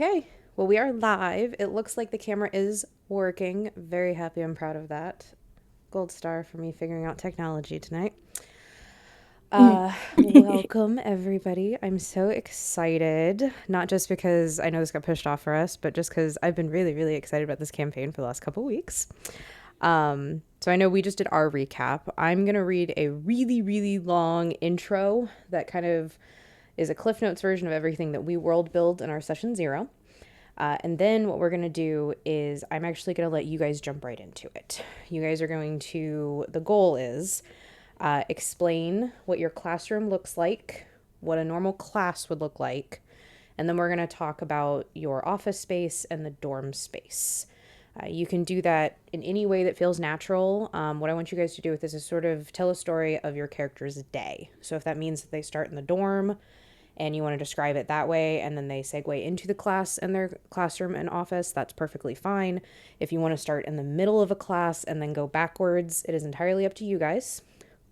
Okay, well, we are live. It looks like the camera is working. Very happy and proud of that. Gold star for me figuring out technology tonight. Welcome, everybody. I'm so excited. Not just because I know this got pushed off for us, but just because I've been really, really excited about this campaign for the last couple weeks. So I know we just did our recap. I'm going to read a really, really long intro that kind of is a Cliff Notes version of everything that we world build in our session 0. And then what we're going to do is I'm actually going to let you guys jump right into it. You guys are going to, the goal is explain what your classroom looks like, what a normal class would look like, and then we're going to talk about your office space and the dorm space. You can do that in any way that feels natural. What I want you guys to do with this is sort of tell a story of your character's day. So if that means that they start in the dorm, and you want to describe it that way, and then they segue into the class and their classroom and office, that's perfectly fine. If you want to start in the middle of a class and then go backwards, it is entirely up to you guys.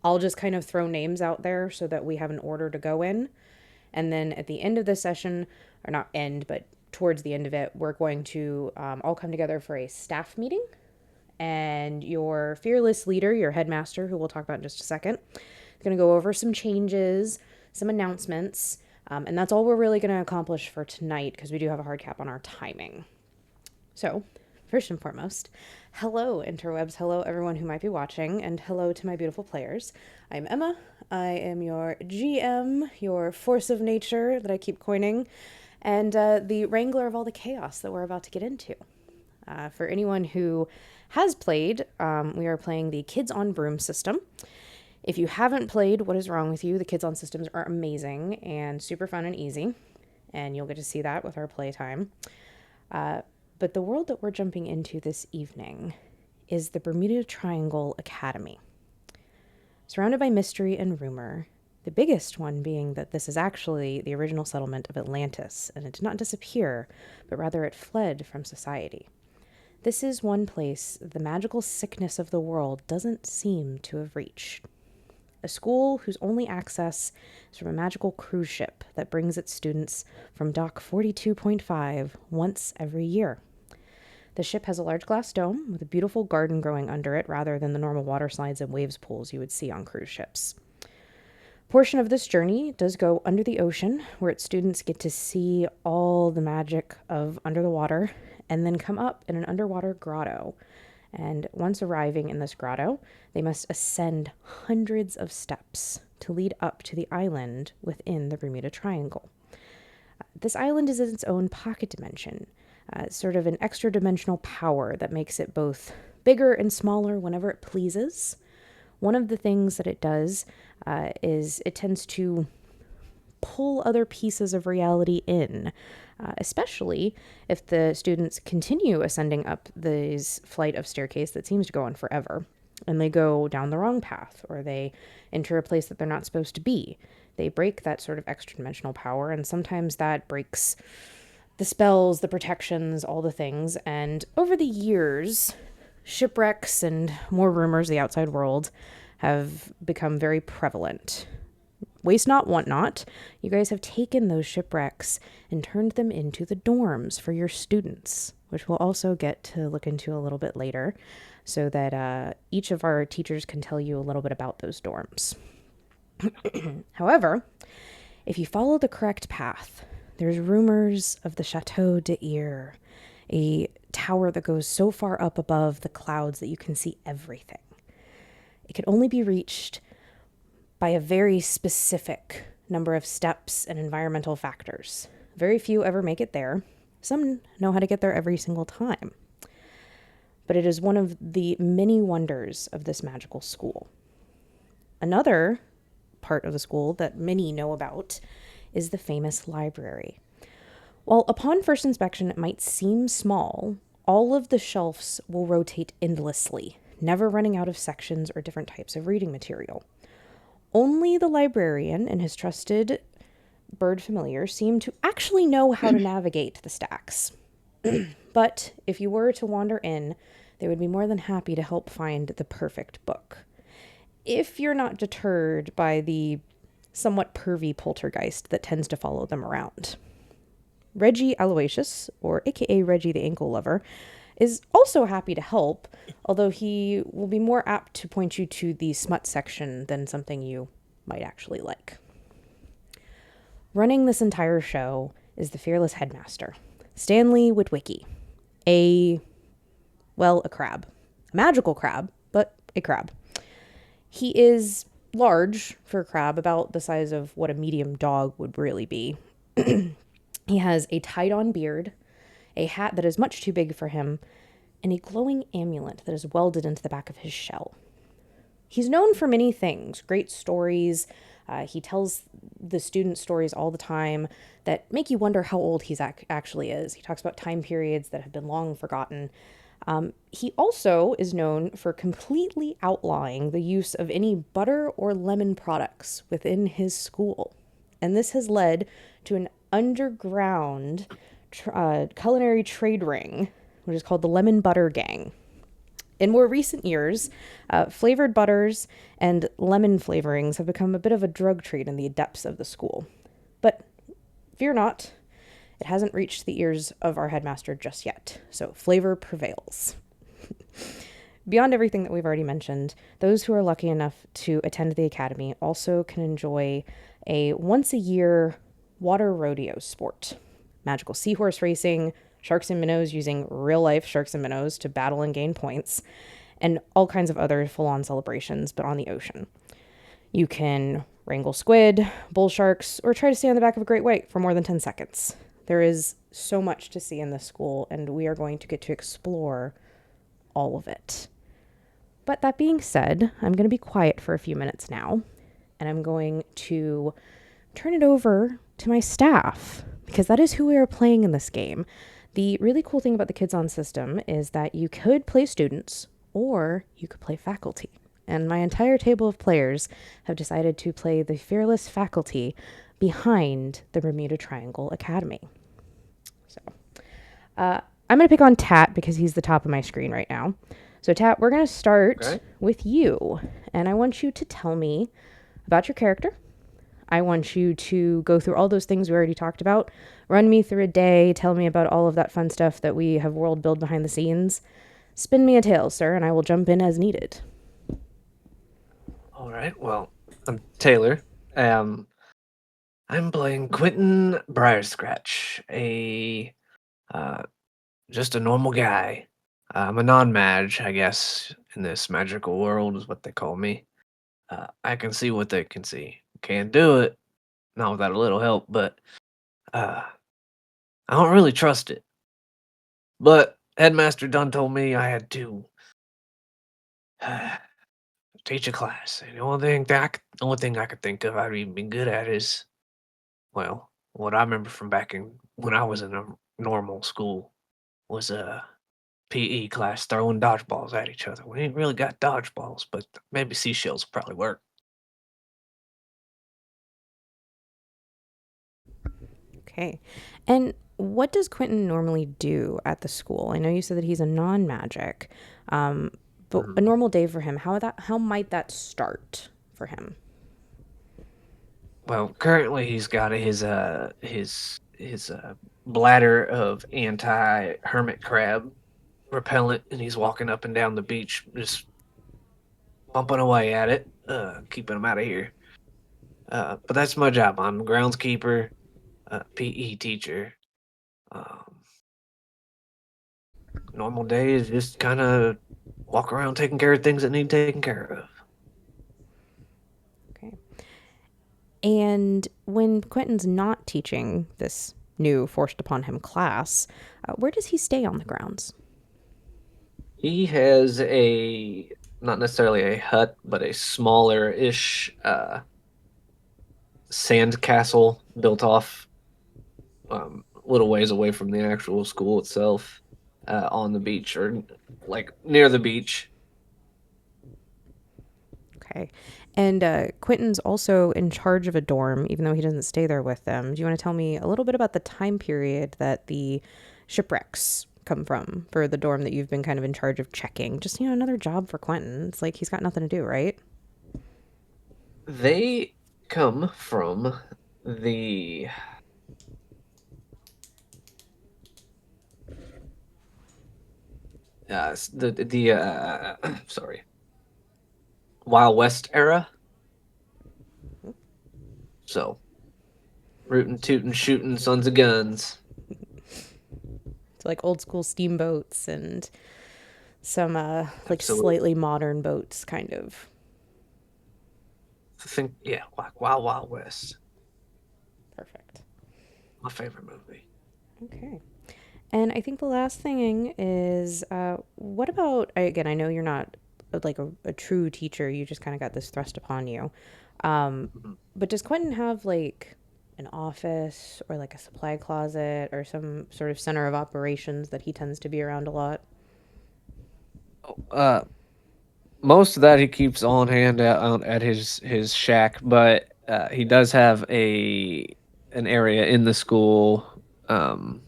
I'll just kind of throw names out there so that we have an order to go in. And then at the end of the session, or not end, but towards the end of it, we're going to all come together for a staff meeting. And your fearless leader, your headmaster, who we'll talk about in just a second, is going to go over some changes, some announcements, and that's all we're really going to accomplish for tonight because we do have a hard cap on our timing. So, first and foremost, hello, interwebs. Hello, everyone who might be watching, and hello to my beautiful players. I'm Emma. I am your GM, your force of nature that I keep coining, and the wrangler of all the chaos that we're about to get into. For anyone who has played, we are playing the Kids on Broom system. If you haven't played, what is wrong with you? The Kids on systems are amazing and super fun and easy, and you'll get to see that with our playtime. But the world that we're jumping into this evening is the Bermuda Triangle Academy. Surrounded by mystery and rumor, the biggest one being that this is actually the original settlement of Atlantis, and it did not disappear, but rather it fled from society. This is one place the magical sickness of the world doesn't seem to have reached. A school whose only access is from a magical cruise ship that brings its students from Dock 42.5 once every year. The ship has a large glass dome with a beautiful garden growing under it rather than the normal water slides and waves pools you would see on cruise ships. A portion of this journey does go under the ocean, where its students get to see all the magic of under the water and then come up in an underwater grotto. And once arriving in this grotto, they must ascend hundreds of steps to lead up to the island within the Bermuda Triangle. This island is in its own pocket dimension, sort of an extra dimensional power that makes it both bigger and smaller whenever it pleases. One of the things that it does is it tends to pull other pieces of reality in, especially if the students continue ascending up this flight of staircase that seems to go on forever, and they go down the wrong path, or they enter a place that they're not supposed to be. They break that sort of extra dimensional power, and sometimes that breaks the spells, the protections, all the things. And over the years, shipwrecks and more rumors of the outside world have become very prevalent. Waste not, want not. You guys have taken those shipwrecks and turned them into the dorms for your students, which we'll also get to look into a little bit later, so that each of our teachers can tell you a little bit about those dorms. However, if you follow the correct path, there's rumors of the Chateau d'Ir, a tower that goes so far up above the clouds that you can see everything. It can only be reached by a very specific number of steps and environmental factors. Very few ever make it there. Some know how to get there every single time. But it is one of the many wonders of this magical school. Another part of the school that many know about is the famous library. While upon first inspection it might seem small, all of the shelves will rotate endlessly, never running out of sections or different types of reading material. Only the librarian and his trusted bird familiar seem to actually know how to navigate the stacks. But if you were to wander in, they would be more than happy to help find the perfect book. If you're not deterred by the somewhat pervy poltergeist that tends to follow them around. Reggie Aloysius, or aka Reggie the Ankle Lover, is also happy to help, although he will be more apt to point you to the smut section than something you might actually like. Running this entire show is the fearless headmaster, Stanley Witwicky, a, well, a crab. A magical crab, but a crab. He is large for a crab, about the size of what a medium dog would really be. He has a tied on beard, a hat that is much too big for him, and a glowing amulet that is welded into the back of his shell. He's known for many things, great stories. He tells the student stories all the time that make you wonder how old he actually is. He talks about time periods that have been long forgotten. He also is known for completely outlawing the use of any butter or lemon products within his school. And this has led to an underground culinary trade ring, which is called the Lemon Butter Gang. In more recent years, flavored butters and lemon flavorings have become a bit of a drug trade in the depths of the school. But fear not, it hasn't reached the ears of our headmaster just yet, so flavor prevails. Beyond everything that we've already mentioned, those who are lucky enough to attend the academy also can enjoy a once-a-year water rodeo sport. Magical seahorse racing, sharks and minnows using real-life sharks and minnows to battle and gain points, and all kinds of other full-on celebrations, but on the ocean. You can wrangle squid, bull sharks, or try to stay on the back of a great white for more than 10 seconds. There is so much to see in this school, and we are going to get to explore all of it. But that being said, I'm going to be quiet for a few minutes now, and I'm going to turn it over to my staff, because that is who we are playing in this game. The really cool thing about the Kids On system is that you could play students, or you could play faculty. And my entire table of players have decided to play the fearless faculty behind the Bermuda Triangle Academy. So, I'm going to pick on Tat because he's the top of my screen right now. So, Tat, we're going to start with you. And I want you to tell me about your character. I want you to go through all those things we already talked about. Run me through a day. Tell me about all of that fun stuff that we have world build behind the scenes. Spin me a tale, sir, and I will jump in as needed. All right. Well, I'm Taylor. I'm playing Quentin Briarscratch, a uh, just a normal guy. I'm a non-mage, I guess, in this magical world is what they call me. I can see what they can see. Can't do it, not without a little help, but uh, I don't really trust it. But Headmaster Dunn told me I had to teach a class. And the only thing I could think of I'd even be good at is, well, what I remember from back in when I was in a normal school was a PE class throwing dodgeballs at each other. We ain't really got dodgeballs, but maybe seashells will probably work. Okay. And what does Quentin normally do at the school? I know you said that he's a non-magic, but a Mhm. normal day for him, how might that start for him? Well, currently he's got his bladder of anti hermit crab repellent, and he's walking up and down the beach, just bumping away at it, keeping him out of here. But that's my job. I'm groundskeeper, PE teacher. Um, Normal day is just kind of walk around taking care of things that need taken care of. Okay. And when Quentin's not teaching this new forced upon him class, where does he stay on the grounds? He has a not necessarily a hut, but a smaller ish sand castle built off a little ways away from the actual school itself, on the beach or like near the beach. Okay. And Quentin's also in charge of a dorm, even though he doesn't stay there with them. Do you want to tell me a little bit about the time period that the shipwrecks come from for the dorm that you've been kind of in charge of checking? Just, another job for Quentin. It's like he's got nothing to do, right? They come from the sorry, Wild West era. So rootin' tootin' shooting sons of guns. So like old school steamboats and some like Absolutely. slightly modern boats, kind of. I think, yeah, like Wild Wild West. Perfect. My favorite movie. Okay. And I think the last thing is, what about, again, I know you're not like a true teacher, you just kind of got this thrust upon you. Um, Mhm. but does Quentin have like an office or like a supply closet or some sort of center of operations that he tends to be around a lot? Oh, most of that he keeps on hand at his shack, but he does have a an area in the school um,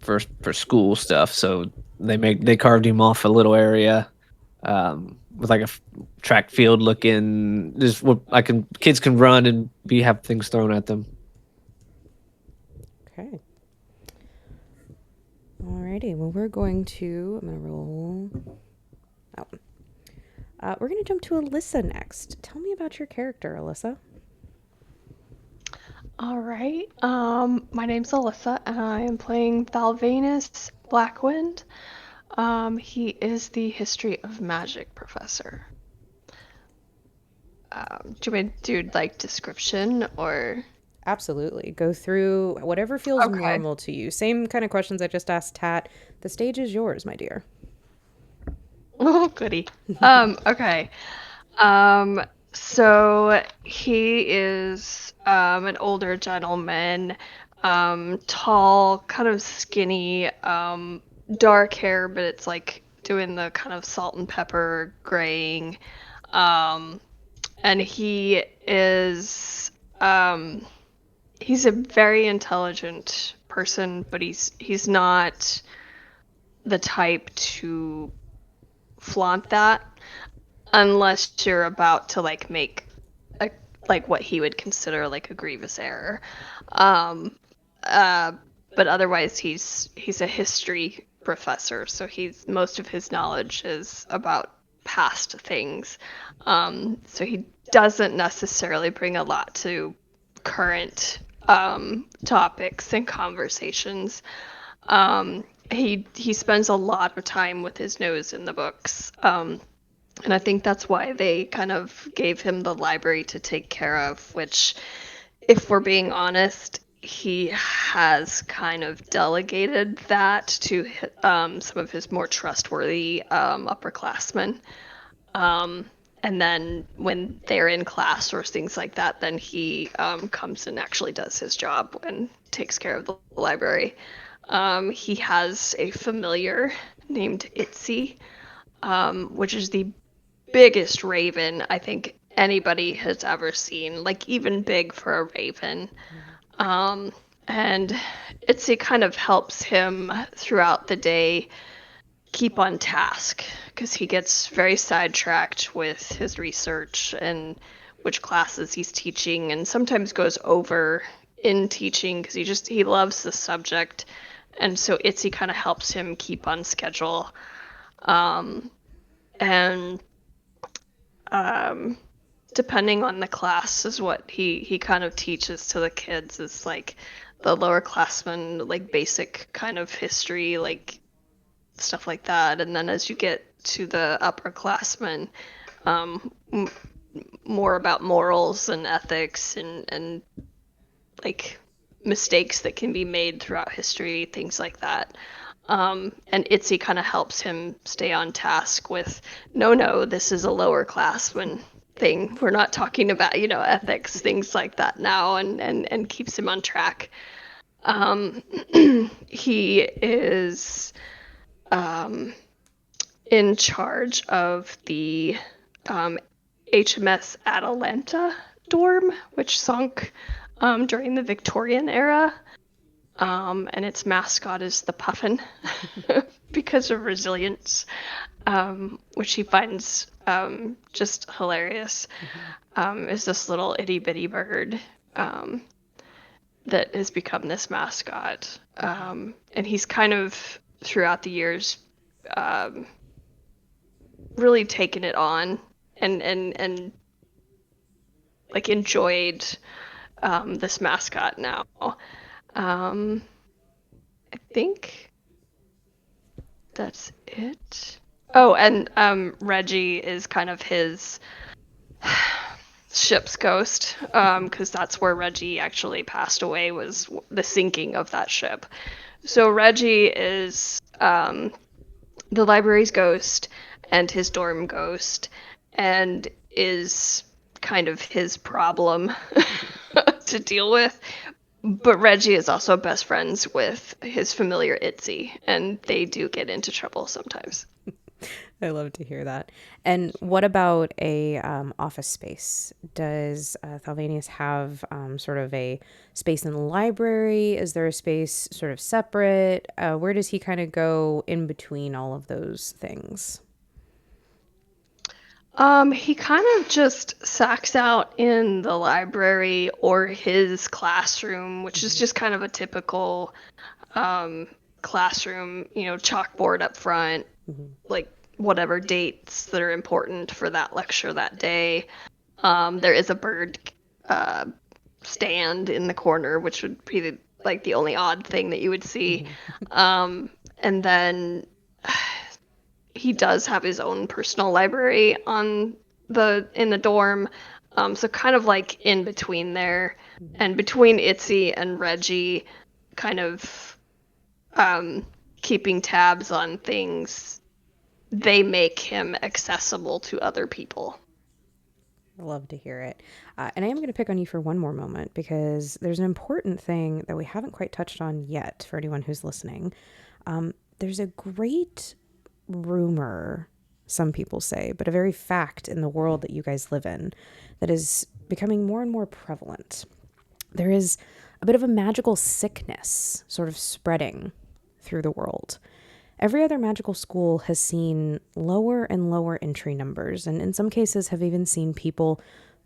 for school stuff. So they carved him off a little area with like a track field looking. Just what I can kids can run and be have things thrown at them. Okay. Alrighty. Well, we're going to, I'm going to roll. Oh. We're going to jump to Alyssa next. Tell me about your character, Alyssa. All right. My name's Alyssa, and I am playing Valvanus Blackwind. He is the History of Magic professor. Do you want me to do like description or? Absolutely. Go through whatever feels Okay. normal to you. Same kind of questions I just asked Tat. The stage is yours, my dear. Oh, goody. Okay. Um, so he is an older gentleman, tall, kind of skinny, dark hair, but it's like doing the kind of salt and pepper graying. Um, and um, he's a very intelligent person, but he's not the type to flaunt that unless you're about to like make a like what he would consider like a grievous error. Um, uh, but otherwise, he's a history professor, so he's most of his knowledge is about past things. So he doesn't necessarily bring a lot to current topics and conversations. He spends a lot of time with his nose in the books. And I think that's why they kind of gave him the library to take care of, which, if we're being honest, he has kind of delegated that to some of his more trustworthy upperclassmen. Um, and then when they're in class or things like that, then he comes and actually does his job and takes care of the library. He has a familiar named Itzy, which is the biggest raven I think anybody has ever seen, like even big for a raven. Um, and it kind of helps him throughout the day keep on task because he gets very sidetracked with his research and which classes he's teaching, and sometimes goes over in teaching because he loves the subject, and so Itzy kind of helps him keep on schedule. And um, depending on the class is what he kind of teaches to the kids is like the lower classmen like basic kind of history like stuff like that, and then as you get to the upperclassmen, um, more about morals and ethics and like mistakes that can be made throughout history, things like that. And Itzy kind of helps him stay on task with, no, this is a lower classman thing. We're not talking about, ethics, things like that now, and keeps him on track. Um, he is um, in charge of the um, HMS Atalanta dorm, which sunk during the Victorian era. And its mascot is the puffin because of resilience, which he finds just hilarious. Is this little itty bitty bird um, that has become this mascot. And he's kind of throughout the years really taken it on and like enjoyed this mascot now. I think that's it. Oh, and Reggie is kind of his ship's ghost, because that's where Reggie actually passed away, was the sinking of that ship. So Reggie is the library's ghost and his dorm ghost, and is kind of his problem to deal with. But Reggie is also best friends with his familiar Itzy, and they do get into trouble sometimes. I love to hear that. And what about a office space? Does Thalvanius have sort of a space in the library? Is there a space sort of separate? Where does he kind of go in between all of those things? He kind of just sacks out in the library or his classroom, which is just kind of a typical classroom, chalkboard up front, like whatever dates that are important for that lecture that day. There is a bird uh, stand in the corner, which would be like the only odd thing that you would see. And then he does have his own personal library in the dorm. So kind of like in between there, and between Itzy and Reggie, kind of keeping tabs on things. They make him accessible to other people. I love to hear it. And I am going to pick on you for one more moment because there's an important thing that we haven't quite touched on yet for anyone who's listening. There's a great rumor, some people say, but a very fact in the world that you guys live in that is becoming more and more prevalent. There is a bit of a magical sickness sort of spreading through the world. Every other magical school has seen lower and lower entry numbers, and in some cases have even seen people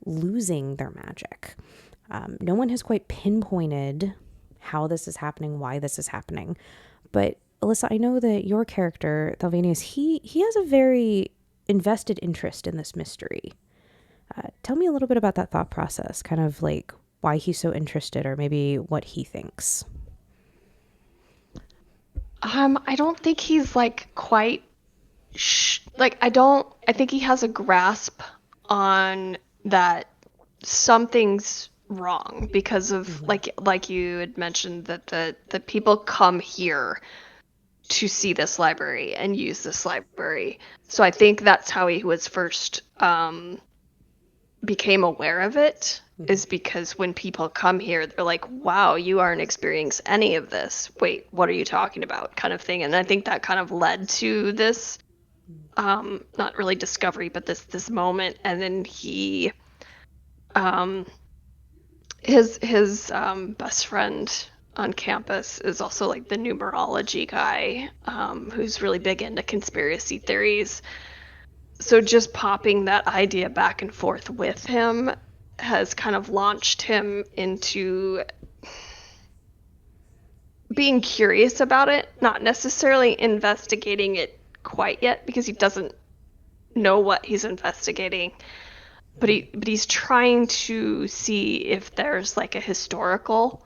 losing their magic. No one has quite pinpointed how this is happening, why this is happening. But Alyssa, I know that your character, Thalvanius, he has a very invested interest in this mystery. Tell me a little bit about that thought process, kind of like why he's so interested or maybe what he thinks. I don't think he's like quite I think he has a grasp on that something's wrong because of like you had mentioned that the people come here to see this library and use this library. So I think that's how he was first became aware of it, is because when people come here, they're like, wow, you aren't experiencing any of this. Wait, what are you talking about? Kind of thing. And I think that kind of led to this, not really discovery, but this moment. And then um, his best friend on campus is also like the numerology guy, who's really big into conspiracy theories. So just popping that idea back and forth with him has kind of launched him into being curious about it, not necessarily investigating it quite yet because he doesn't know what he's investigating, but he's trying to see if there's like a historical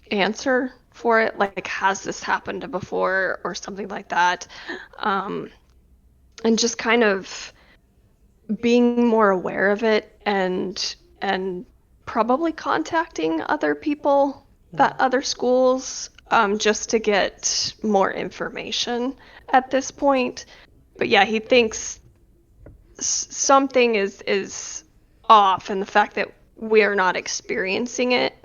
answer for it, like has this happened before or something like that, and just kind of being more aware of it and probably contacting other people at other schools, just to get more information at this point. But yeah, he thinks something is off, and the fact that we are not experiencing it,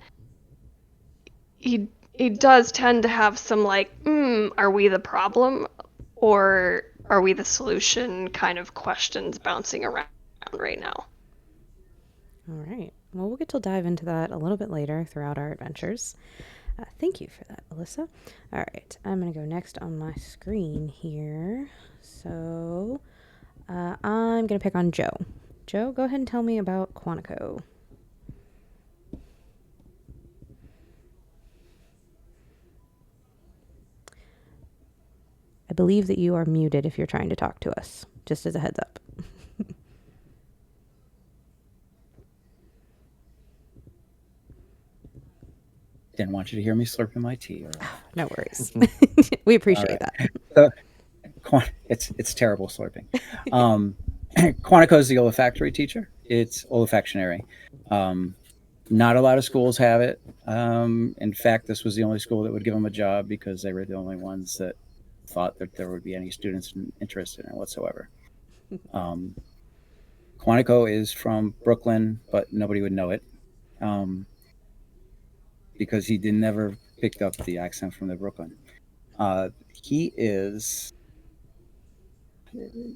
he does tend to have some like, are we the problem or are we the solution kind of questions bouncing around right now. All right. Well, we'll get to dive into that a little bit later throughout our adventures. Thank you for that, Alyssa. All right. I'm going to go next on my screen here. So I'm going to pick on Joe. Joe, go ahead and tell me about Quantico. I believe that you are muted if you're trying to talk to us, just as a heads up. Didn't want you to hear me slurping my tea. No worries. We appreciate that. So, it's terrible slurping. Quantico is the olfactory teacher. It's olfactionary. Not a lot of schools have it. In fact, this was the only school that would give them a job because they were the only ones that thought that there would be any students interested in it whatsoever. Quantico is from Brooklyn, but nobody would know it because he never picked up the accent from the Brooklyn.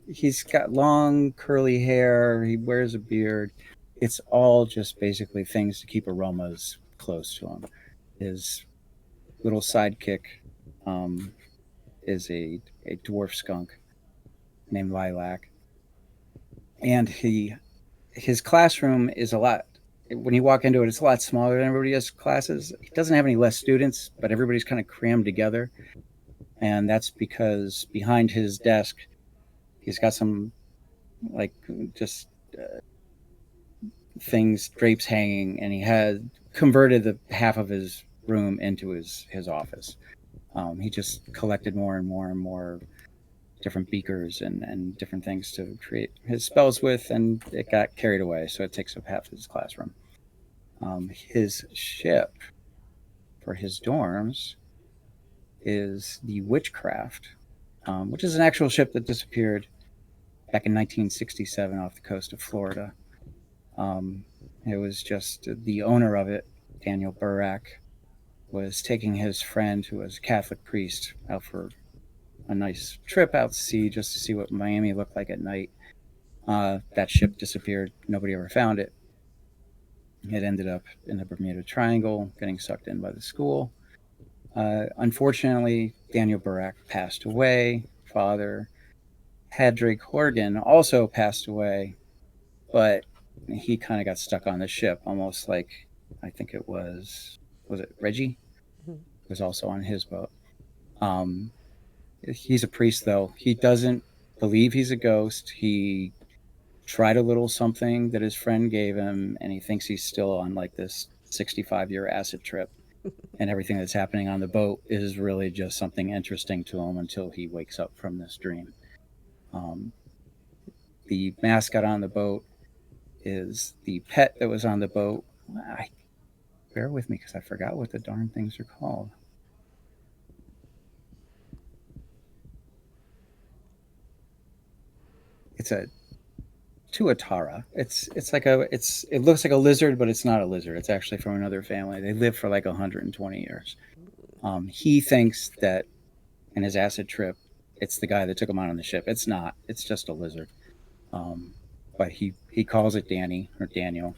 He's got long curly hair. He wears a beard. It's all just basically things to keep aromas close to him. His little sidekick is a dwarf skunk named Lilac, and his classroom is a lot. When you walk into it, it's a lot smaller than everybody else's classes. He doesn't have any less students, but everybody's kind of crammed together, and that's because behind his desk, he's got some just things, drapes hanging, and he had converted the half of his room into his office. He just collected more and more and more different beakers and different things to create his spells with, and it got carried away, so it takes up half his classroom. His ship for his dorms is the Witchcraft, which is an actual ship that disappeared back in 1967 off the coast of Florida. It was just the owner of it, Daniel Burak, was taking his friend, who was a Catholic priest, out for a nice trip out to sea just to see what Miami looked like at night. That ship disappeared. Nobody ever found it. It ended up in the Bermuda Triangle, getting sucked in by the school. Unfortunately, Daniel Burak passed away. Father Hadrig Horgan also passed away, but he kind of got stuck on the ship, almost like, I think it was it Reggie? Was also on his boat. He's a priest, though. He doesn't believe he's a ghost. He tried a little something that his friend gave him, and he thinks he's still on like this 65-year acid trip. And everything that's happening on the boat is really just something interesting to him until he wakes up from this dream. The mascot on the boat is the pet that was on the boat. Bear with me because I forgot what the darn things are called. It's a tuatara. It looks like a lizard, but it's not a lizard. It's actually from another family. They live for like 120 years. He thinks that in his acid trip, it's the guy that took him out on the ship. It's not. It's just a lizard. But he calls it Danny or Daniel,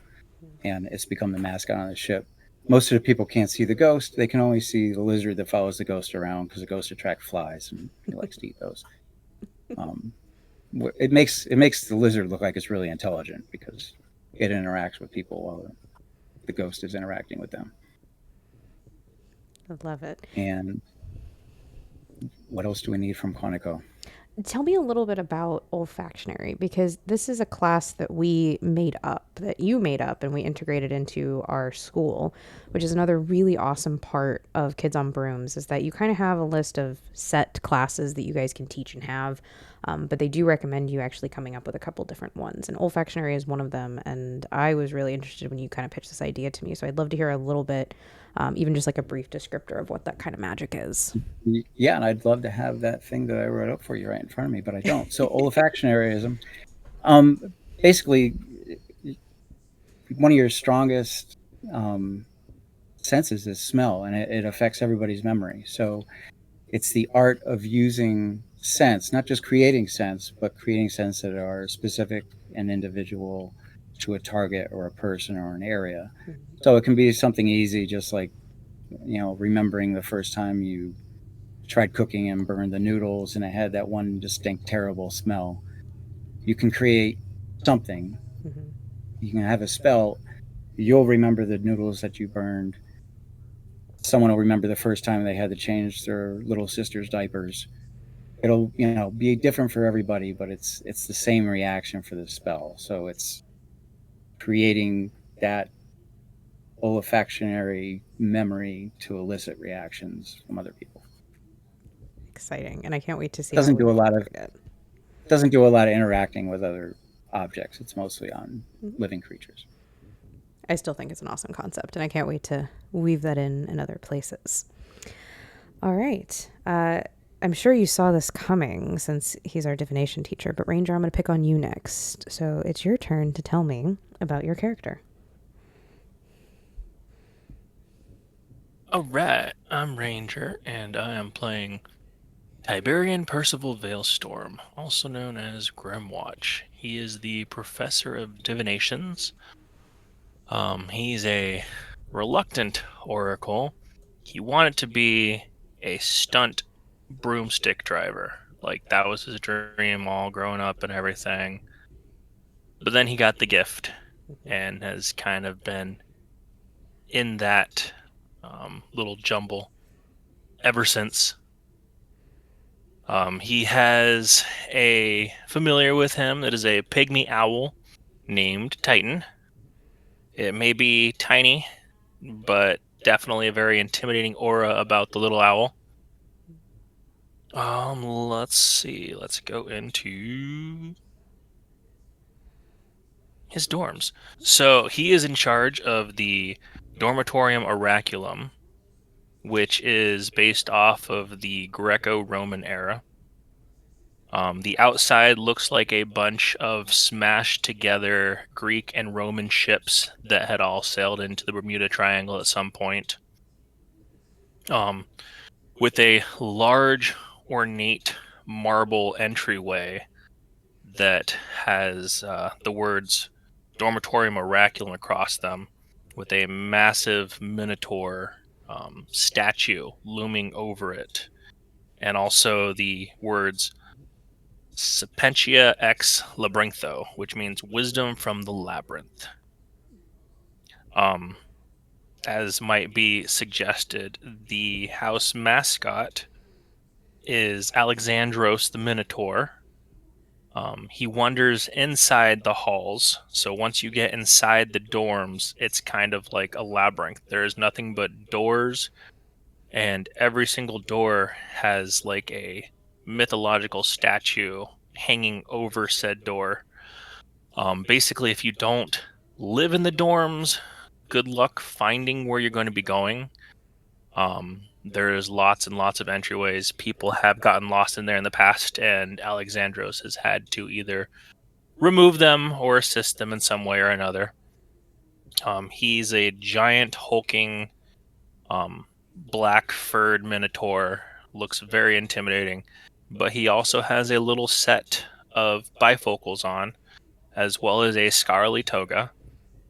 and it's become the mascot on the ship. Most of the people can't see the ghost. They can only see the lizard that follows the ghost around because the ghost attracts flies, and he likes to eat those. It makes the lizard look like it's really intelligent because it interacts with people while the ghost is interacting with them. I love it. And what else do we need from Quantico? Tell me a little bit about olfactionary, because this is a class that we made up, that you made up, and we integrated into our school, which is another really awesome part of Kids on Brooms, is that you kind of have a list of set classes that you guys can teach and have, but they do recommend you actually coming up with a couple different ones, and olfactionary is one of them. And I was really interested when you kind of pitched this idea to me, so I'd love to hear a little bit, even just like a brief descriptor of what that kind of magic is. Yeah, and I'd love to have that thing that I wrote up for you right in front of me, but I don't. So olfactionaryism, basically, one of your strongest senses is smell, and it affects everybody's memory. So it's the art of using scents, not just creating scents, but creating scents that are specific and individual to a target or a person or an area. So it can be something easy, just like, remembering the first time you tried cooking and burned the noodles and it had that one distinct terrible smell. You can create something. You can have a spell. You'll remember the noodles that you burned. Someone will remember the first time they had to change their little sister's diapers. it'll be different for everybody, but it's the same reaction for the spell. So it's creating that olfactory memory to elicit reactions from other people. Exciting, and I can't wait to see Doesn't how do a we lot of forget. doesn't do a lot of interacting with other objects. It's mostly on living creatures. I still think it's an awesome concept, and I can't wait to weave that in other places. All right. I'm sure you saw this coming since he's our divination teacher, but Ranger, I'm going to pick on you next. So it's your turn to tell me about your character. All right, I'm Ranger, and I am playing Tiberian Percival Veilstorm, also known as Grimwatch. He is the professor of divinations. He's a reluctant oracle. He wanted to be a stunt broomstick driver. Like, that was his dream all growing up and everything. But then he got the gift and has kind of been in that little jumble ever since. He has a familiar with him that is a pygmy owl named Titan. It may be tiny, but definitely a very intimidating aura about the little owl. Let's see. Let's go into his dorms. So he is in charge of the Dormitorium Oraculum, which is based off of the Greco-Roman era. The outside looks like a bunch of smashed together Greek and Roman ships that had all sailed into the Bermuda Triangle at some point. With a large, ornate marble entryway that has the words Dormitorium Oraculum across them, with a massive Minotaur statue looming over it, and also the words Sapientia ex Labyrintho, which means wisdom from the labyrinth. As might be suggested, the house mascot is Alexandros the Minotaur. He wanders inside the halls, so once you get inside the dorms, it's kind of like a labyrinth. There is nothing but doors, and every single door has like a mythological statue hanging over said door. Basically, if you don't live in the dorms, good luck finding where you're going to be going. There's lots and lots of entryways. People have gotten lost in there in the past, and Alexandros has had to either remove them or assist them in some way or another. He's a giant, hulking, black furred minotaur. Looks very intimidating, but he also has a little set of bifocals on, as well as a scholarly toga.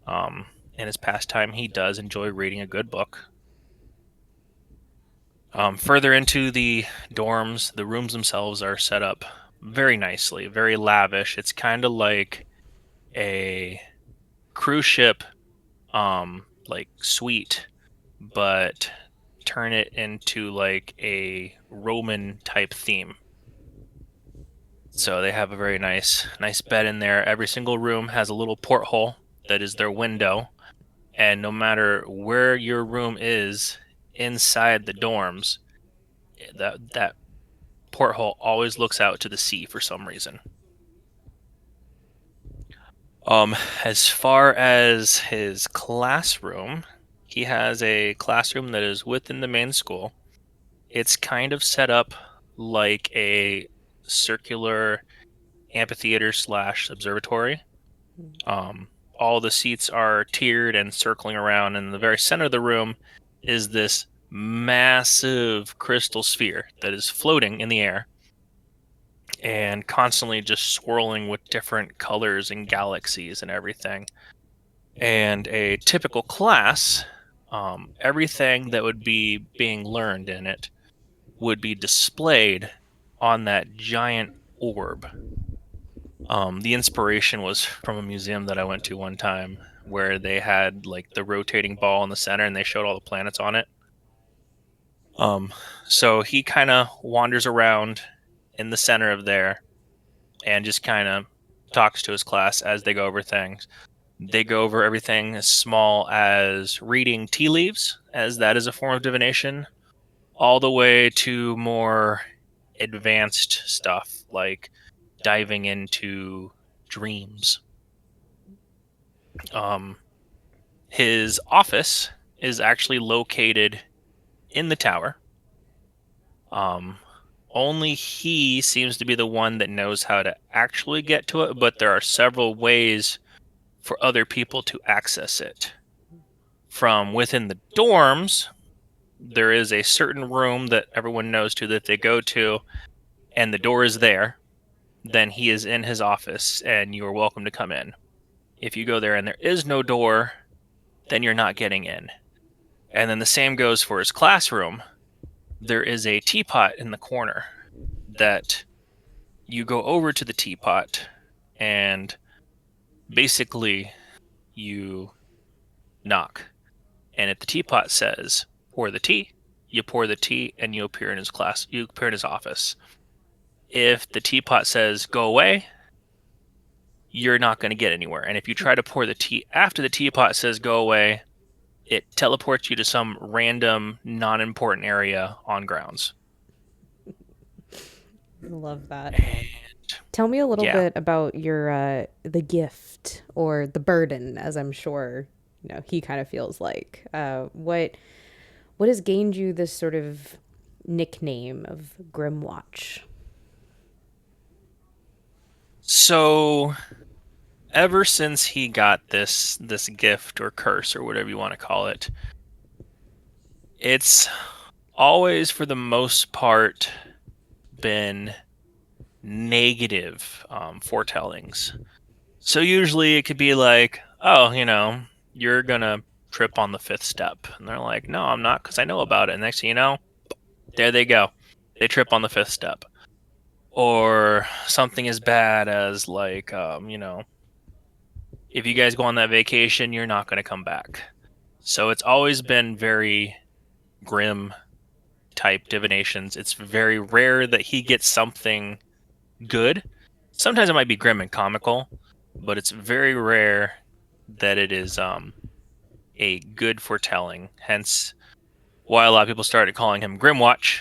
In his pastime, he does enjoy reading a good book. Further into the dorms, the rooms themselves are set up very nicely, very lavish. It's kind of like a cruise ship, like suite, but turn it into like a Roman type theme. So they have a very nice bed in there. Every single room has a little porthole that is their window, and no matter where your room is inside the dorms, that porthole always looks out to the sea for some reason. As far as his classroom, he has a classroom that is within the main school. It's kind of set up like a circular amphitheater / observatory. All the seats are tiered and circling around, and in the very center of the room is this massive crystal sphere that is floating in the air and constantly just swirling with different colors and galaxies and everything. And a typical class, everything that would be being learned in it would be displayed on that giant orb. The inspiration was from a museum that I went to one time where they had like the rotating ball in the center and they showed all the planets on it. So he kind of wanders around in the center of there and just kind of talks to his class as they go over things. They go over everything as small as reading tea leaves, as that is a form of divination, all the way to more advanced stuff like diving into dreams. His office is actually located in the tower. Only he seems to be the one that knows how to actually get to it, but there are several ways for other people to access it. From within the dorms, there is a certain room that everyone knows to that they go to, and the door is there. Then he is in his office, and you are welcome to come in. If you go there and there is no door, then you're not getting in. And then the same goes for his classroom. There is a teapot in the corner that you go over to the teapot, and basically you knock. And if the teapot says, pour the tea, you pour the tea and you appear in his class, you appear in his office. If the teapot says, go away, you're not going to get anywhere. And if you try to pour the tea after the teapot says, go away, it teleports you to some random, non-important area on grounds. Love that. And Tell me a little yeah. bit about your the gift or the burden, as I'm sure he kind of feels like. What has gained you this sort of nickname of Grimwatch? So ever since he got this gift or curse or whatever you want to call it, it's always for the most part been negative foretellings. So usually it could be like, oh, you're gonna trip on the 5th step, and they're like, no, I'm not, because I know about it. And next thing you know, there they go, they trip on the 5th step. Or something as bad as like, if you guys go on that vacation, you're not going to come back. So it's always been very grim type divinations. It's very rare that he gets something good. Sometimes it might be grim and comical, but it's very rare that it is a good foretelling. Hence why a lot of people started calling him Grimwatch,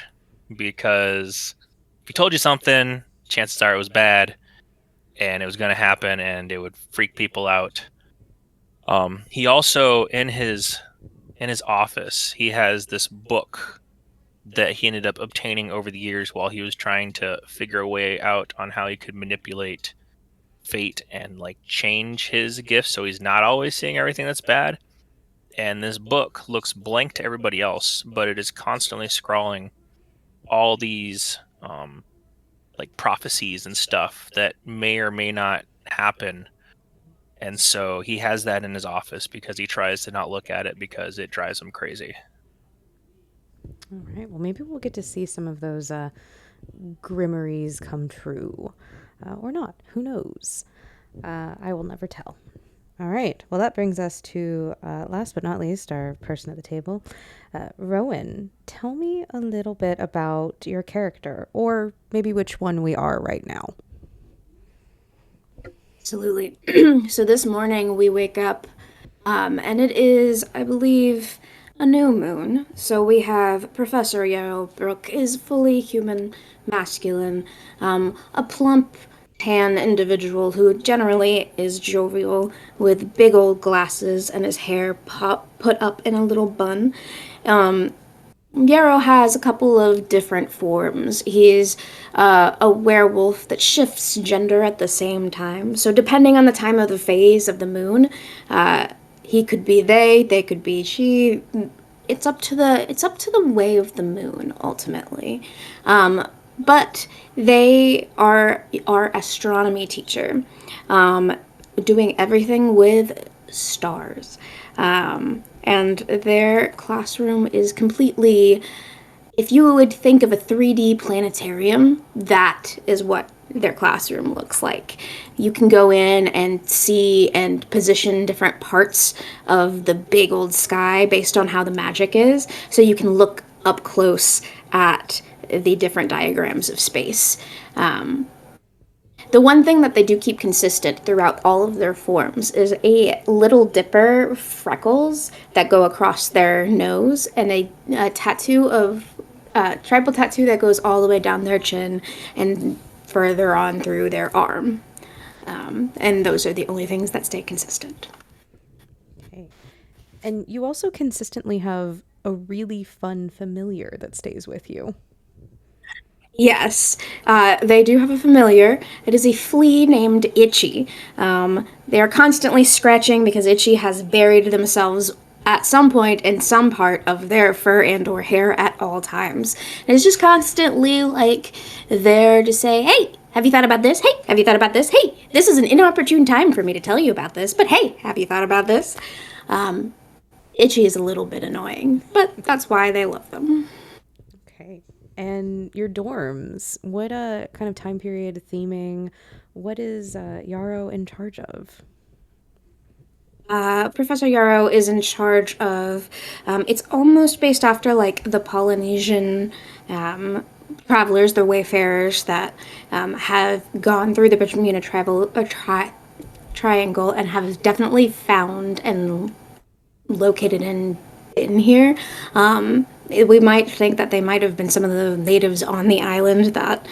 because if he told you something, chances are it was bad and it was going to happen and it would freak people out. He also, in his office, he has this book that he ended up obtaining over the years while he was trying to figure a way out on how he could manipulate fate and like change his gifts so he's not always seeing everything that's bad. And this book looks blank to everybody else, but it is constantly scrawling all these like prophecies and stuff that may or may not happen. And so he has that in his office because he tries to not look at it because it drives him crazy. All right. Well, maybe we'll get to see some of those grimmeries come true. Or not. Who knows? I will never tell. All right. Well, that brings us to, last but not least, our person at the table. Rowan, tell me a little bit about your character, or maybe which one we are right now. Absolutely. So this morning we wake up, and it is, I believe, a new moon. So we have Professor Yarrowbrook is fully human, masculine, a plump, tan individual who generally is jovial with big old glasses and his hair put up in a little bun. Yarrow has a couple of different forms. He's a werewolf that shifts gender at the same time. So depending on the time of the phase of the moon, he could be they could be she. It's up to the way of the moon ultimately. But they are our astronomy teacher, doing everything with stars. And their classroom is completely, if you would think of a 3D planetarium, that is what their classroom looks like. You can go in and see and position different parts of the big old sky based on how the magic is. So you can look up close at the different diagrams of space. The one thing that they do keep consistent throughout all of their forms is a little dipper freckles that go across their nose and a tattoo of tribal tattoo that goes all the way down their chin and further on through their arm. And those are the only things that stay consistent. Okay. And you also consistently have a really fun familiar that stays with you. Yes, they do have a familiar. It is a flea named Itchy. They are constantly scratching because Itchy has buried themselves at some point in some part of their fur and or hair at all times. And it's just constantly like there to say, hey, have you thought about this? Hey, have you thought about this? Hey, this is an inopportune time for me to tell you about this, but hey, have you thought about this? Itchy is a little bit annoying, but that's why they love them. Okay. And your dorms, what kind of time period theming, what is Yarrow in charge of? Professor Yarrow is in charge of. It's almost based after like the Polynesian travelers, the wayfarers that have gone through the Bermuda Triangle and have definitely found and located in here. We might think that they might have been some of the natives on the island that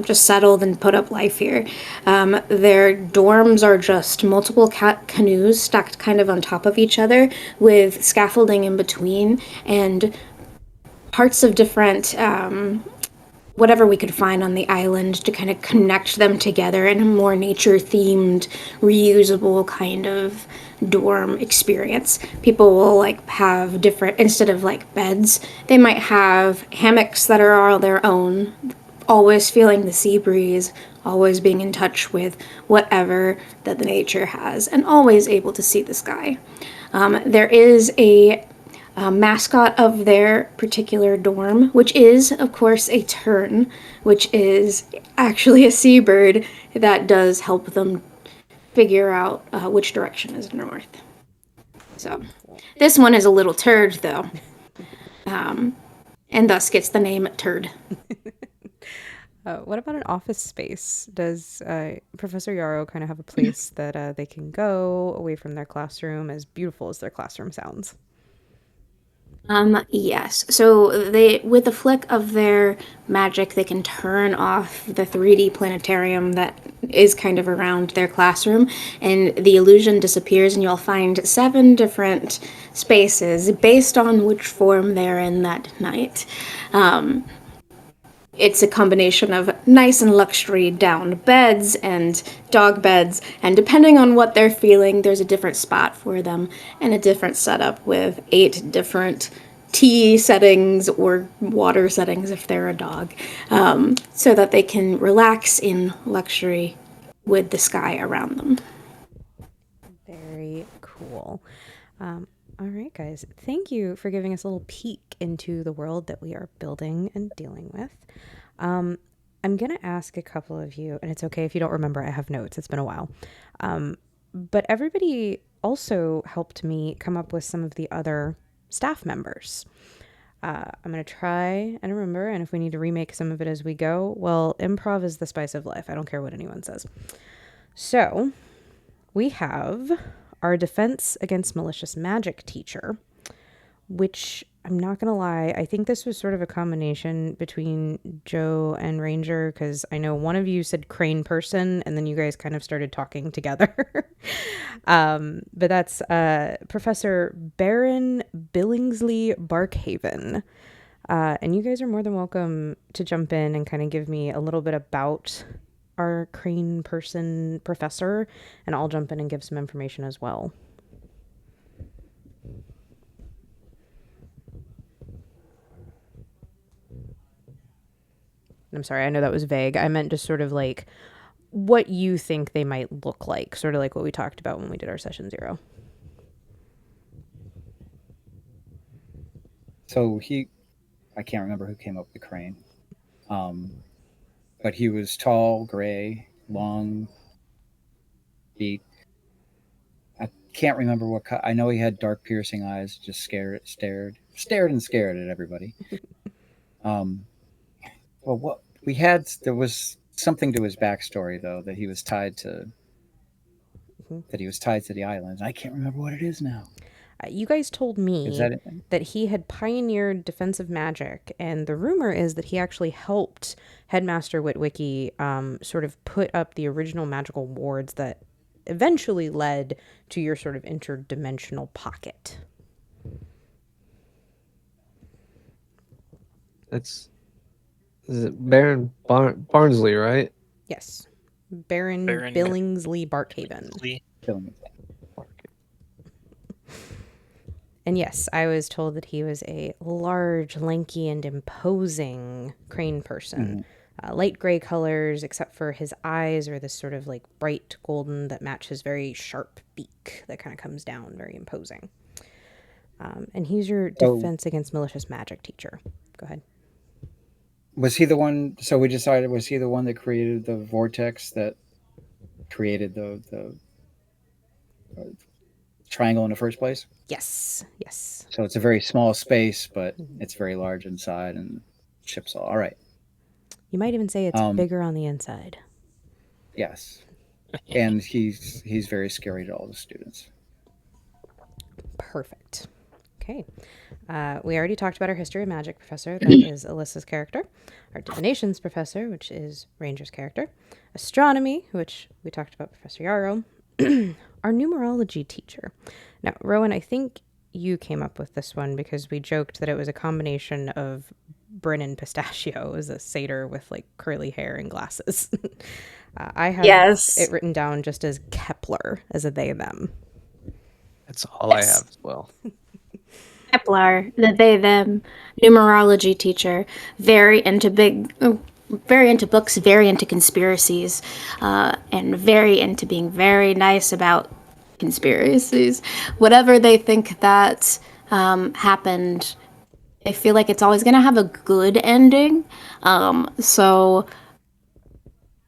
just settled and put up life here. Their dorms are just multiple canoes stacked kind of on top of each other with scaffolding in between and parts of different whatever we could find on the island to kind of connect them together in a more nature themed, reusable kind of dorm experience. People will like have different, instead of like beds, they might have hammocks that are all their own, always feeling the sea breeze, always being in touch with whatever that the nature has, and always able to see the sky. There is a mascot of their particular dorm, which is, of course, a tern, which is actually a seabird that does help them figure out which direction is north. So, this one is a little turd, though, and thus gets the name Turd. What about an office space? Does Professor Yarrow kind of have a place that they can go away from their classroom, as beautiful as their classroom sounds? Yes. So they, with the flick of their magic, they can turn off the 3D planetarium that is kind of around their classroom, and the illusion disappears, and you'll find 7 different spaces based on which form they're in that night. It's a combination of nice and luxury down beds and dog beds, and depending on what they're feeling, there's a different spot for them and a different setup with 8 different tea settings or water settings if they're a dog, so that they can relax in luxury with the sky around them. Very cool. All right, guys. Thank you for giving us a little peek into the world that we are building and dealing with. I'm going to ask a couple of you, and it's okay if you don't remember, I have notes. It's been a while. But everybody also helped me come up with some of the other staff members. I'm going to try and remember, and if we need to remake some of it as we go, well, improv is the spice of life. I don't care what anyone says. So we have our defense against malicious magic teacher, which I'm not going to lie, I think this was sort of a combination between Joe and Ranger, because I know one of you said crane person and then you guys kind of started talking together. But that's Professor Baron Billingsley Barkhaven. And you guys are more than welcome to jump in and kind of give me a little bit about our crane person professor, and I'll jump in and give some information as well. I'm sorry, I know that was vague. I meant just sort of like what you think they might look like, sort of like what we talked about when we did our session 0. So I can't remember who came up with the crane. But he was tall, gray, long feet. I can't remember what I know he had dark piercing eyes, just stared at everybody. Well, there was something to his backstory though, that he was tied to the island. I can't remember what it is now. You guys told Is me that it? that he had pioneered defensive magic, and the rumor is that he actually helped Headmaster Witwicky sort of put up the original magical wards that eventually led to your sort of interdimensional pocket. Is it Baron Barnsley, right? Yes. Baron Baron Billingsley Barkhaven. Killing me. And yes, I was told that he was a large, lanky, and imposing crane person. Light gray colors, except for his eyes are this sort of like bright golden that match his very sharp beak that kind of comes down, very imposing. And he's your defense against malicious magic teacher. Go ahead. Was he the one? So we decided, was he the one that created the vortex that created the triangle in the first place? Yes. Yes. So it's a very small space, but it's very large inside and ships all right. You might even say it's bigger on the inside. Yes. And he's very scary to all the students. Perfect. Okay. We already talked about our history of magic professor. That is Alyssa's character. Our divinations professor, which is Ranger's character. Astronomy, which we talked about Professor Yarrow. Our numerology teacher. Now, Rowan, I think you came up with this one because we joked that it was a combination of Bryn and Pistachio as a satyr with like curly hair and glasses. I have it written down just as Kepler, as a they, them. That's all I have as well. Kepler, the they them numerology teacher, very into books, very into conspiracies, and very into being very nice about conspiracies. Whatever they think that happened, I feel like it's always going to have a good ending. So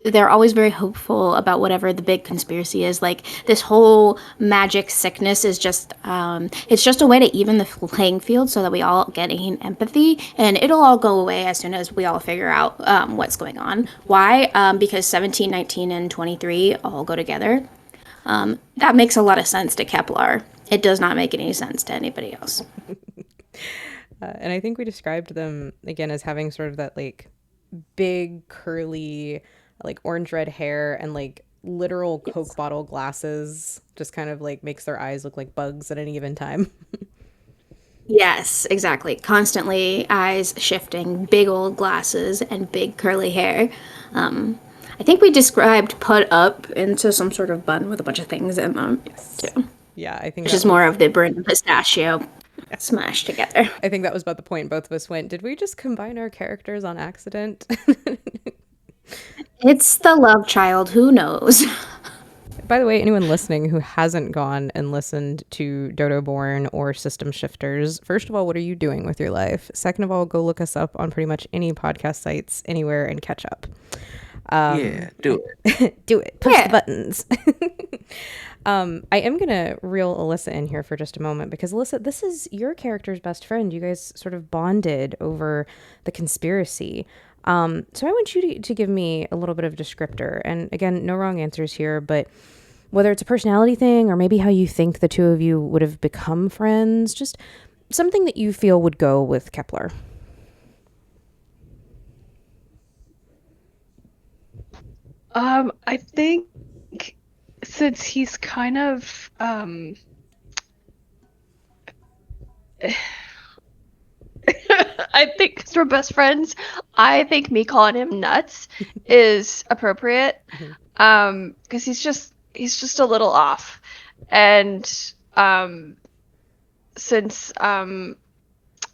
they're always very hopeful about whatever the big conspiracy is. Like this whole magic sickness is just it's just a way to even the playing field so that we all gain empathy, and it'll all go away as soon as we all figure out what's going on. Why? Because 17, 19, and 23 all go together. That makes a lot of sense to Kepler. It does not make any sense to anybody else. And I think we described them again as having sort of that like big curly like orange red hair and like literal Coke bottle glasses, just kind of like makes their eyes look like bugs at any given time. Yes, exactly. Constantly eyes shifting, big old glasses, and big curly hair. I think we described put up into some sort of bun with a bunch of things in them too. Yeah, I think which is more of the Bryn and Pistachio smashed together. I think that was about the point both of us went, did we just combine our characters on accident? It's the love child, who knows? By the way, anyone listening who hasn't gone and listened to Dodo Born or System Shifters, first of all, what are you doing with your life? Second of all, go look us up on pretty much any podcast sites anywhere and catch up. Yeah, do it. Do it. Push the buttons. I am going to reel Alyssa in here for just a moment because, Alyssa, this is your character's best friend. You guys sort of bonded over the conspiracy. So I want you to give me a little bit of a descriptor. And again, no wrong answers here, but whether it's a personality thing or maybe how you think the two of you would have become friends, just something that you feel would go with Kepler. I think since he's kind of I think because we're best friends, I think me calling him nuts is appropriate. Because he's just a little off, and since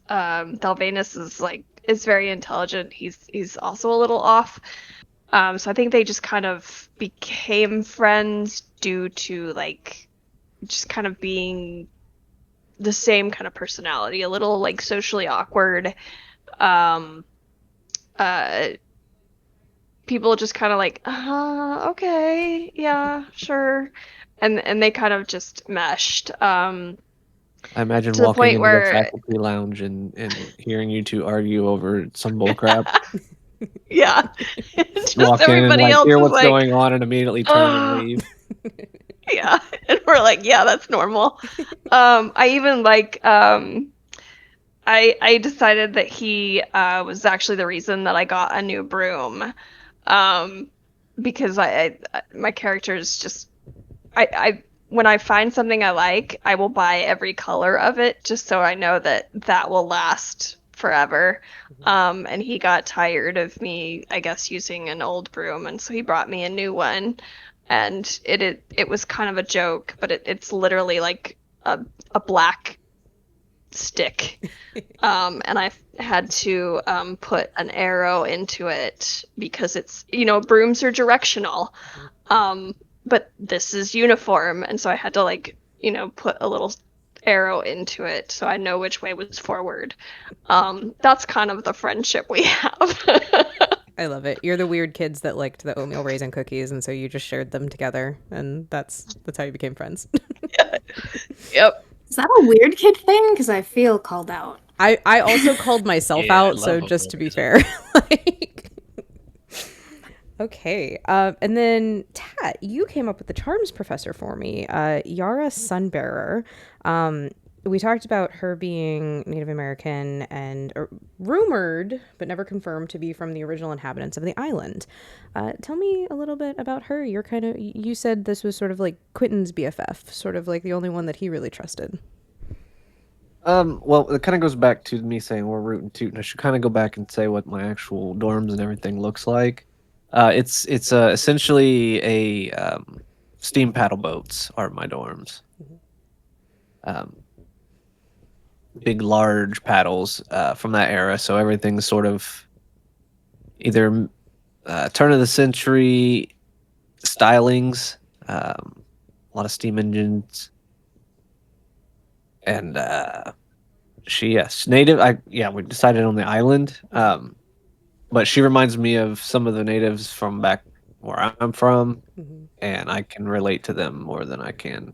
Dalvanus is very intelligent, he's also a little off. So I think they just kind of became friends due to like just kind of being the same kind of personality, a little like socially awkward. People just kind of like, okay, yeah, sure, and they kind of just meshed. I imagine to the walking point into where the faculty lounge and hearing you two argue over some bull crap. Yeah. Just Walk in and everybody like else hear is what's like, going on and immediately turn and leave. yeah. And we're like, yeah, that's normal. I even like I decided that he was actually the reason that I got a new broom. Because my character is just I when I find something I like, I will buy every color of it just so I know that that will last forever. And he got tired of me, I guess, using an old broom, and so he brought me a new one. And it was kind of a joke, but it's literally like a black stick. And I had to put an arrow into it because it's, brooms are directional. But this is uniform, and so I had to like, put a little arrow into it so I know which way was forward. That's kind of the friendship we have. I love it. You're the weird kids that liked the oatmeal raisin cookies, and so you just shared them together, and that's how you became friends. Yep. Is that a weird kid thing? Because I feel called out. I also called myself Yeah, I out, so love just oatmeal to be raisin. fair, like, okay. And then Tat, you came up with the charms professor for me, Yara Sunbearer. We talked about her being Native American and rumored, but never confirmed, to be from the original inhabitants of the island. Tell me a little bit about her. You said this was sort of like Quentin's BFF, sort of like the only one that he really trusted. Well, it kind of goes back to me saying we're rootin' tootin'. I should kind of go back and say what my actual dorms and everything looks like. It's essentially a steam paddle boats are my dorms. Um, big, large paddles from that era. So everything's sort of either turn of the century stylings, a lot of steam engines, and yes, native. We decided on the island. But she reminds me of some of the natives from back where I'm from, and I can relate to them more than I can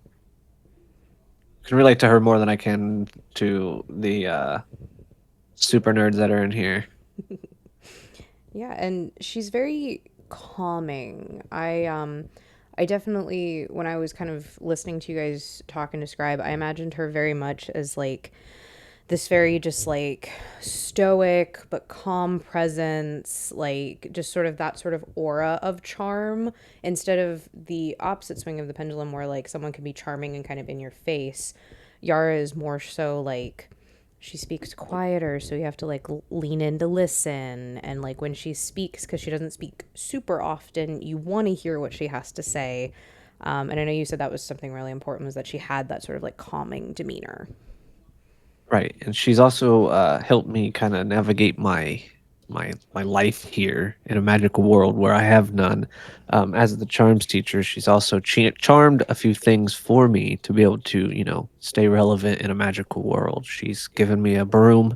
relate to her more than I can to the super nerds that are in here. Yeah, and she's very calming. I definitely, when I was kind of listening to you guys talk and describe, I imagined her very much as like this very just like stoic but calm presence, like just sort of that sort of aura of charm, instead of the opposite swing of the pendulum where like someone can be charming and kind of in your face. Yara is more so like she speaks quieter, so you have to like lean in to listen. And like when she speaks, because she doesn't speak super often, you want to hear what she has to say. And I know you said that was something really important, was that she had that sort of like calming demeanor. Right, and she's also helped me kind of navigate my life here in a magical world where I have none. As the charms teacher, she's also charmed a few things for me to be able to, stay relevant in a magical world. She's given me a broom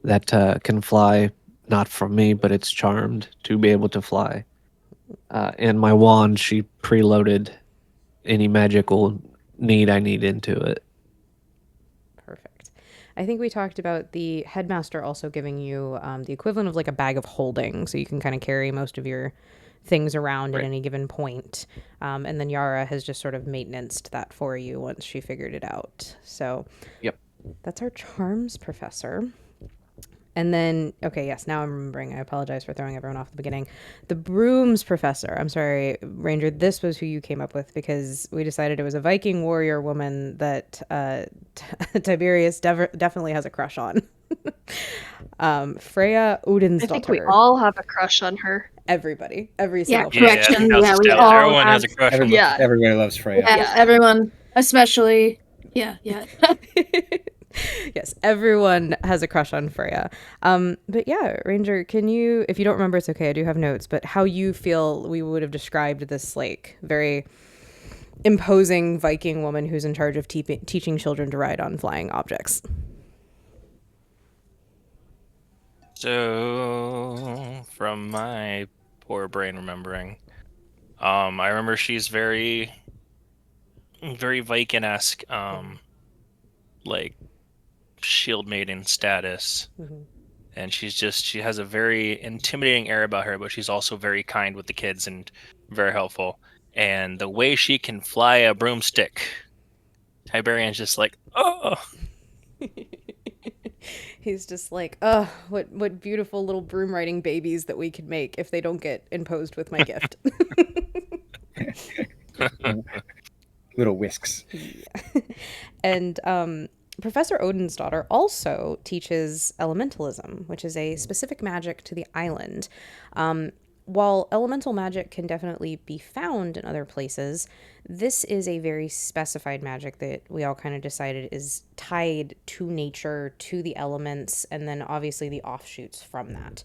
that can fly, not from me, but it's charmed to be able to fly. And my wand, she preloaded any magical need I need into it. Perfect. I think we talked about the headmaster also giving you the equivalent of like a bag of holding, so you can kind of carry most of your things around at Right. any given point. And then Yara has just sort of maintenanced that for you once she figured it out. So Yep. that's our charms professor. And then, okay, yes, now I'm remembering. I apologize for throwing everyone off at the beginning. The brooms professor. I'm sorry, Ranger. This was who you came up with because we decided it was a Viking warrior woman that Tiberius definitely has a crush on. Freya, Odin's I think daughter. we all have a crush on her. Everybody, every Yeah, single Yeah, I person. think correction. that was Yeah, we established. all Everyone has have. a crush on the Yeah. Everybody loves Freya. Yeah, Yeah. everyone, especially. Yeah, yeah. Yes, everyone has a crush on Freya. But yeah, Ranger, can you, if you don't remember, it's okay. I do have notes, but how you feel we would have described this like very imposing Viking woman who's in charge of teaching children to ride on flying objects. So, from my poor brain remembering, I remember she's very, very Viking-esque, like shield maiden status, and she has a very intimidating air about her, but she's also very kind with the kids and very helpful. And the way she can fly a broomstick, Tiberian's just like, oh. He's just like, what beautiful little broom riding babies that we could make if they don't get imposed with my gift. Little whisks. Yeah. And Professor Odin's daughter also teaches elementalism, which is a specific magic to the island. While elemental magic can definitely be found in other places, this is a very specified magic that we all kind of decided is tied to nature, to the elements, and then obviously the offshoots from that.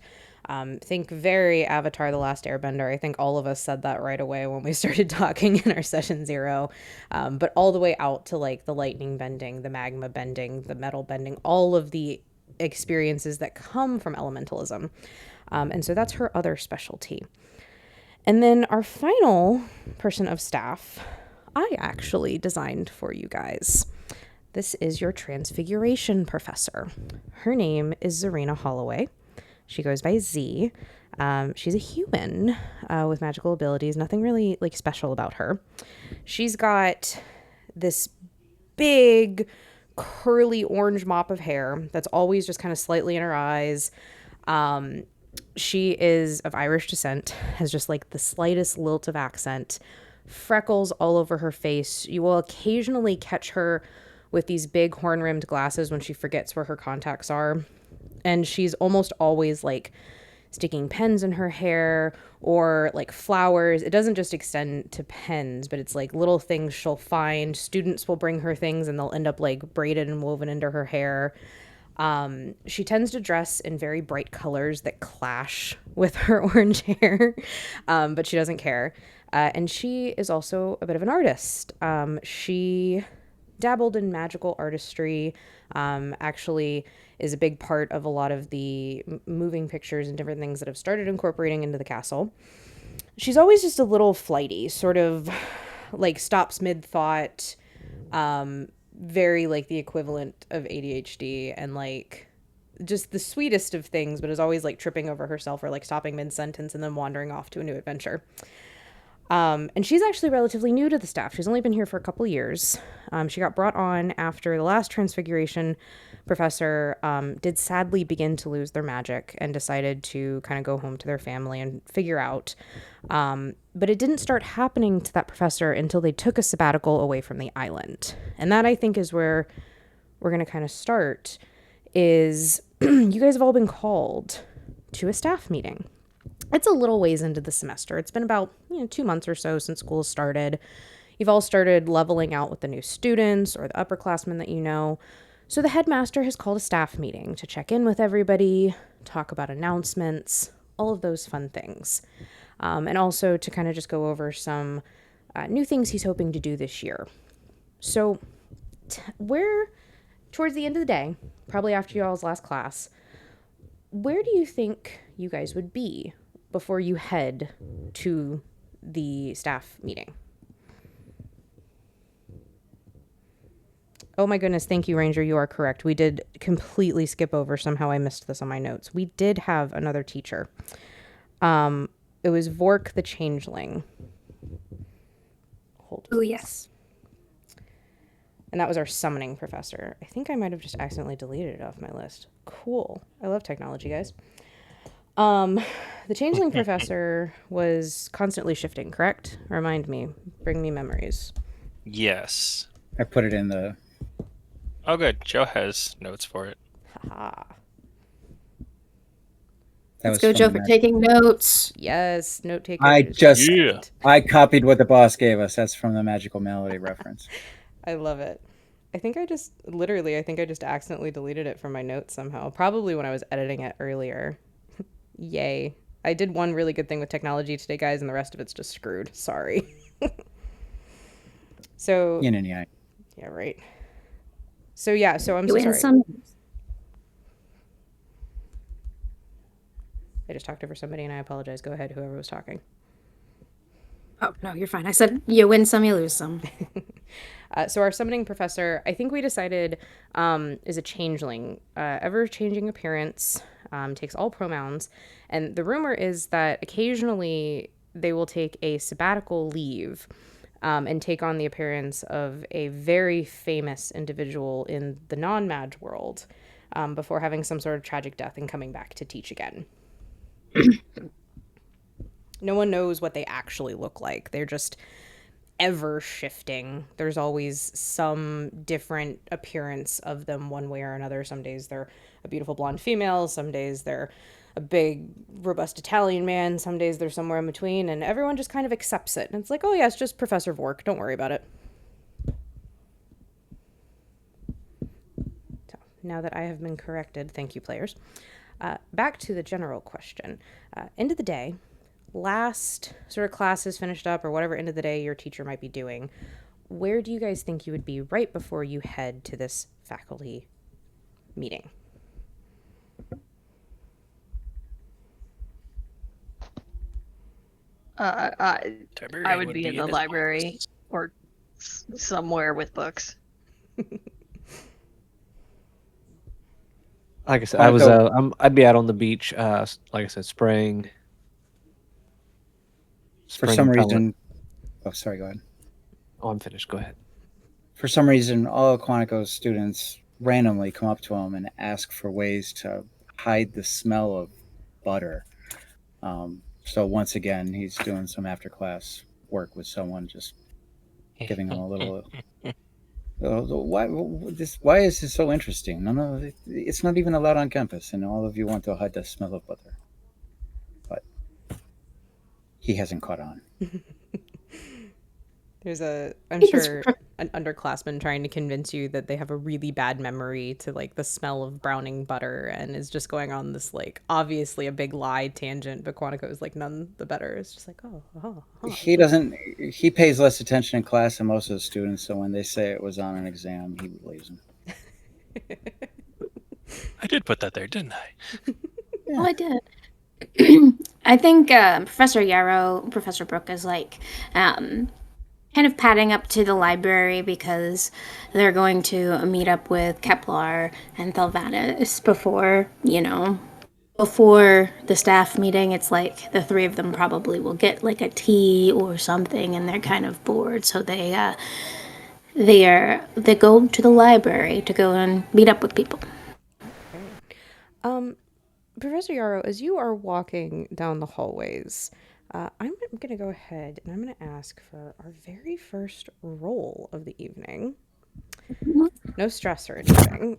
Think very Avatar: The Last Airbender. I think all of us said that right away when we started talking in our session 0. But all the way out to like the lightning bending, the magma bending, the metal bending, all of the experiences that come from elementalism. And so that's her other specialty. And then our final person of staff, I actually designed for you guys. This is your transfiguration professor. Her name is Zarina Holloway. She goes by Z. She's a human with magical abilities. Nothing really like special about her. She's got this big curly orange mop of hair that's always just kind of slightly in her eyes. She is of Irish descent, has just like the slightest lilt of accent, freckles all over her face. You will occasionally catch her with these big horn-rimmed glasses when she forgets where her contacts are. And she's almost always like sticking pens in her hair or like flowers. It doesn't just extend to pens, but it's like little things she'll find. Students will bring her things and they'll end up like braided and woven into her hair. She tends to dress in very bright colors that clash with her orange hair, but she doesn't care. And she is also a bit of an artist. She dabbled in magical artistry, actually is a big part of a lot of the moving pictures and different things that have started incorporating into the castle. She's always just a little flighty, sort of like stops mid-thought, very like the equivalent of ADHD, and like just the sweetest of things, but is always like tripping over herself or like stopping mid-sentence and then wandering off to a new adventure. And she's actually relatively new to the staff. She's only been here for a couple years. She got brought on after the last transfiguration professor did sadly begin to lose their magic and decided to kind of go home to their family and figure out. But it didn't start happening to that professor until they took a sabbatical away from the island. And that, I think, is where we're going to kind of start, is you guys have all been called to a staff meeting. It's a little ways into the semester. It's been about 2 months or so since school started. You've all started leveling out with the new students or the upperclassmen that you know. So the headmaster has called a staff meeting to check in with everybody, talk about announcements, all of those fun things. And also to kind of just go over some new things he's hoping to do this year. So towards the end of the day, probably after y'all's last class, where do you think you guys would be before you head to the staff meeting? Oh my goodness, thank you, Ranger. You are correct. We did completely skip over. Somehow I missed this on my notes. We did have another teacher. It was Vork the Changeling. Oh, yes. And that was our summoning professor. I think I might have just accidentally deleted it off my list. Cool. I love technology, guys. The changeling professor was constantly shifting, correct? Remind me. Bring me memories. Yes. I put it in the... Oh, good. Joe has notes for it. Haha. Let's go, Joe, for taking notes. Yes, note taker. I copied what the boss gave us. That's from the Magical Malady reference. I love it. I think I just accidentally deleted it from my notes somehow. Probably when I was editing it earlier. Yay. I did one really good thing with technology today, guys, and the rest of it's just screwed. Sorry. So... Yin and yang. Yeah, right. So, yeah, so I'm so sorry. I just talked over somebody, and I apologize. Go ahead, whoever was talking. Oh, no, you're fine. I said you win some, you lose some. So our summoning professor, I think we decided, is a changeling. Ever-changing appearance, takes all pronouns. And the rumor is that occasionally they will take a sabbatical leave and take on the appearance of a very famous individual in the non-Madge world before having some sort of tragic death and coming back to teach again. No one knows what they actually look like. They're just ever shifting. There's always some different appearance of them one way or another. Some days they're a beautiful blonde female, some days they're a big robust Italian man, some days they're somewhere in between, and everyone just kind of accepts it. And it's like, oh yeah, it's just Professor Vork, don't worry about it. So now that I have been corrected, thank you, players. Back to the general question. End of the day, last sort of class is finished up, or whatever end of the day your teacher might be doing, where do you guys think you would be right before you head to this faculty meeting? I would be in the library or somewhere with books. Like I said, I'd be out on the beach. Like I said, spraying. For some reason, oh, sorry, go ahead. Oh, I'm finished. Go ahead. For some reason, all of Quantico's students randomly come up to him and ask for ways to hide the smell of butter. So once again, he's doing some after-class work with someone, just giving him a little. Why is this so interesting? No, it's not even allowed on campus, and all of you want to hide the smell of butter. But he hasn't caught on. There's I'm sure, an underclassman trying to convince you that they have a really bad memory to like the smell of browning butter, and is just going on this like obviously a big lie tangent, but Quantico is like none the better. It's just like, oh. He pays less attention in class than most of the students, so when they say it was on an exam, he believes them. I did put that there, didn't I? Yeah. Oh, I did. I think Professor Yarrow, Professor Brooke is like kind of padding up to the library because they're going to meet up with Kepler and Thelvanus before the staff meeting. It's like the three of them probably will get like a tea or something, and they're kind of bored, so they go to the library to go and meet up with people. Professor Yarrow, as you are walking down the hallways, I'm going to go ahead and I'm going to ask for our very first roll of the evening. No stress or anything.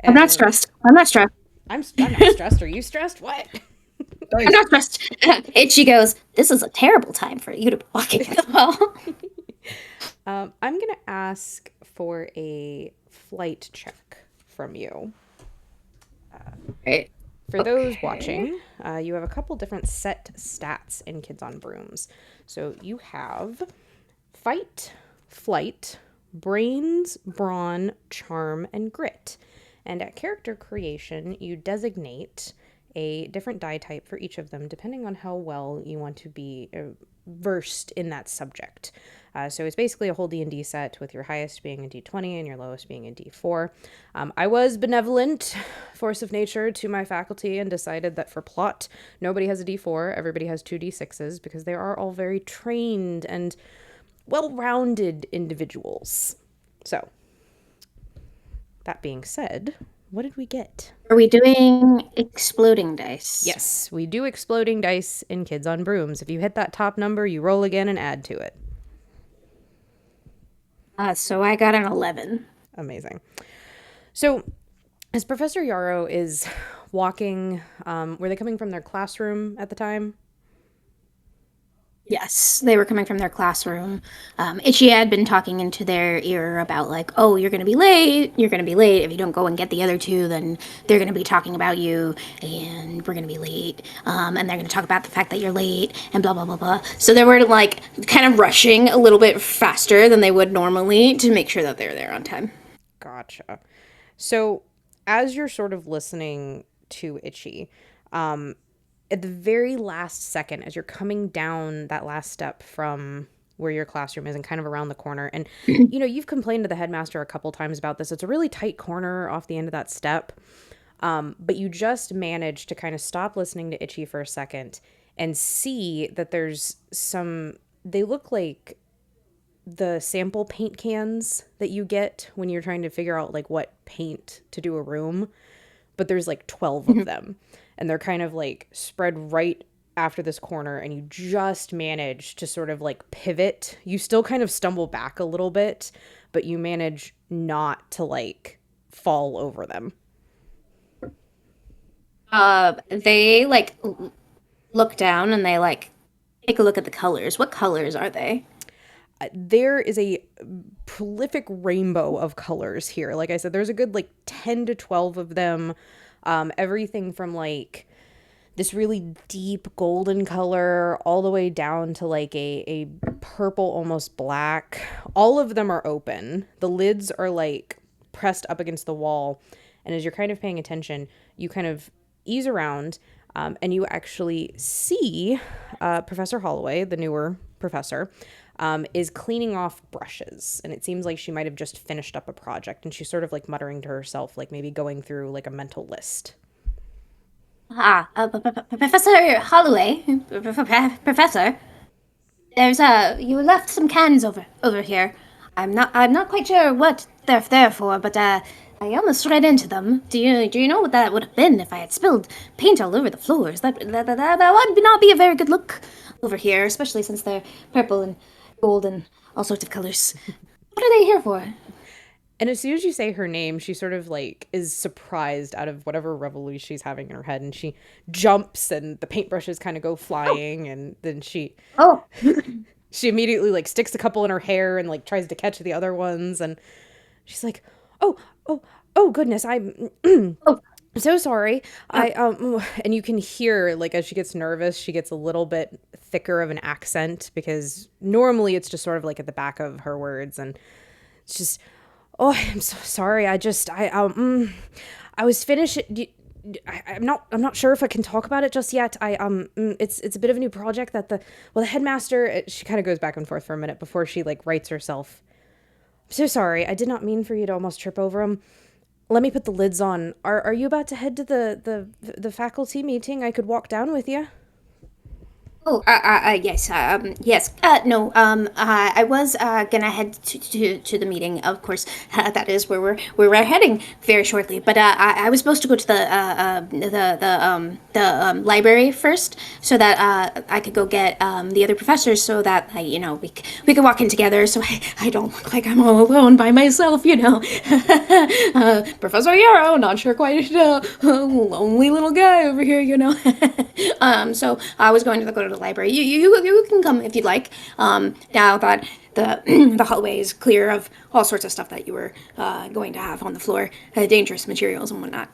I'm not stressed. I'm not stressed. I'm not stressed. Are you stressed? What? I'm not stressed. And she goes, this is a terrible time for you to be walking in the hall. I'm going to ask for a flight check from you. Right. For those watching, you have a couple different set stats in Kids on Brooms. So you have fight, flight, brains, brawn, charm, and grit. And at character creation, you designate a different die type for each of them, depending on how well you want to be versed in that subject. So it's basically a whole D&D set with your highest being a D20 and your lowest being a D4. I was benevolent, force of nature, to my faculty and decided that for plot, nobody has a D4, everybody has 2 D6s, because they are all very trained and well-rounded individuals. So, that being said, what did we get? Are we doing exploding dice? Yes, we do exploding dice in Kids on Brooms. If you hit that top number, you roll again and add to it. So I got an 11. Amazing. So as Professor Yarrow is walking, were they coming from their classroom at the time? Yes, they were coming from their classroom. Itchy had been talking into their ear about like, oh, you're going to be late. You're going to be late. If you don't go and get the other two, then they're going to be talking about you and we're going to be late. And they're going to talk about the fact that you're late and blah, blah, blah, blah. So they were like kind of rushing a little bit faster than they would normally to make sure that they're there on time. Gotcha. So as you're sort of listening to Itchy, at the very last second, as you're coming down that last step from where your classroom is and kind of around the corner, and you've complained to the headmaster a couple times about this. It's a really tight corner off the end of that step. But you just manage to kind of stop listening to Itchy for a second and see that there's some, they look like the sample paint cans that you get when you're trying to figure out like what paint to do a room, but there's like 12 of them, and they're kind of like spread right after this corner, and you just manage to sort of like pivot. You still kind of stumble back a little bit, but you manage not to like fall over them. They like look down and they like take a look at the colors. What colors are they? There is a prolific rainbow of colors here. Like I said, there's a good like 10 to 12 of them. Everything from like this really deep golden color all the way down to like a purple, almost black. All of them are open. The lids are like pressed up against the wall. And as you're kind of paying attention, you kind of ease around, and you actually see Professor Holloway, the newer professor, is cleaning off brushes. And it seems like she might have just finished up a project, and she's sort of like muttering to herself, like maybe going through like a mental list. Professor Holloway, Professor, there's you left some cans over here. I'm not quite sure what they're there for, but I almost ran into them. Do you know what that would have been if I had spilled paint all over the floors? That would not be a very good look over here, especially since they're purple and gold and all sorts of colors. What are they here for? And as soon as you say her name, she sort of like is surprised out of whatever revelry she's having in her head, and she jumps and the paintbrushes kind of go flying, and then she she immediately like sticks a couple in her hair and like tries to catch the other ones, and she's like, oh goodness, I'm so sorry. And you can hear like as she gets nervous, she gets a little bit thicker of an accent, because normally it's just sort of like at the back of her words, and it's just, oh, I'm so sorry. I was finished. I'm not sure if I can talk about it just yet. It's a bit of a new project that the headmaster, she kind of goes back and forth for a minute before she like rights herself. I'm so sorry. I did not mean for you to almost trip over him. Let me put the lids on. Are you about to head to the faculty meeting? I could walk down with you. Yes, yes. No, I was gonna head to the meeting. Of course, that is where we're heading very shortly. But I was supposed to go to the library first, so that I could go get the other professors, so that we could walk in together, so I don't look like I'm all alone by myself. Professor Yarrow, not sure quite, lonely little guy over here. So I was going to go to the library. You can come if you'd like. Now that the hallway is clear of all sorts of stuff that you were going to have on the floor, dangerous materials and whatnot.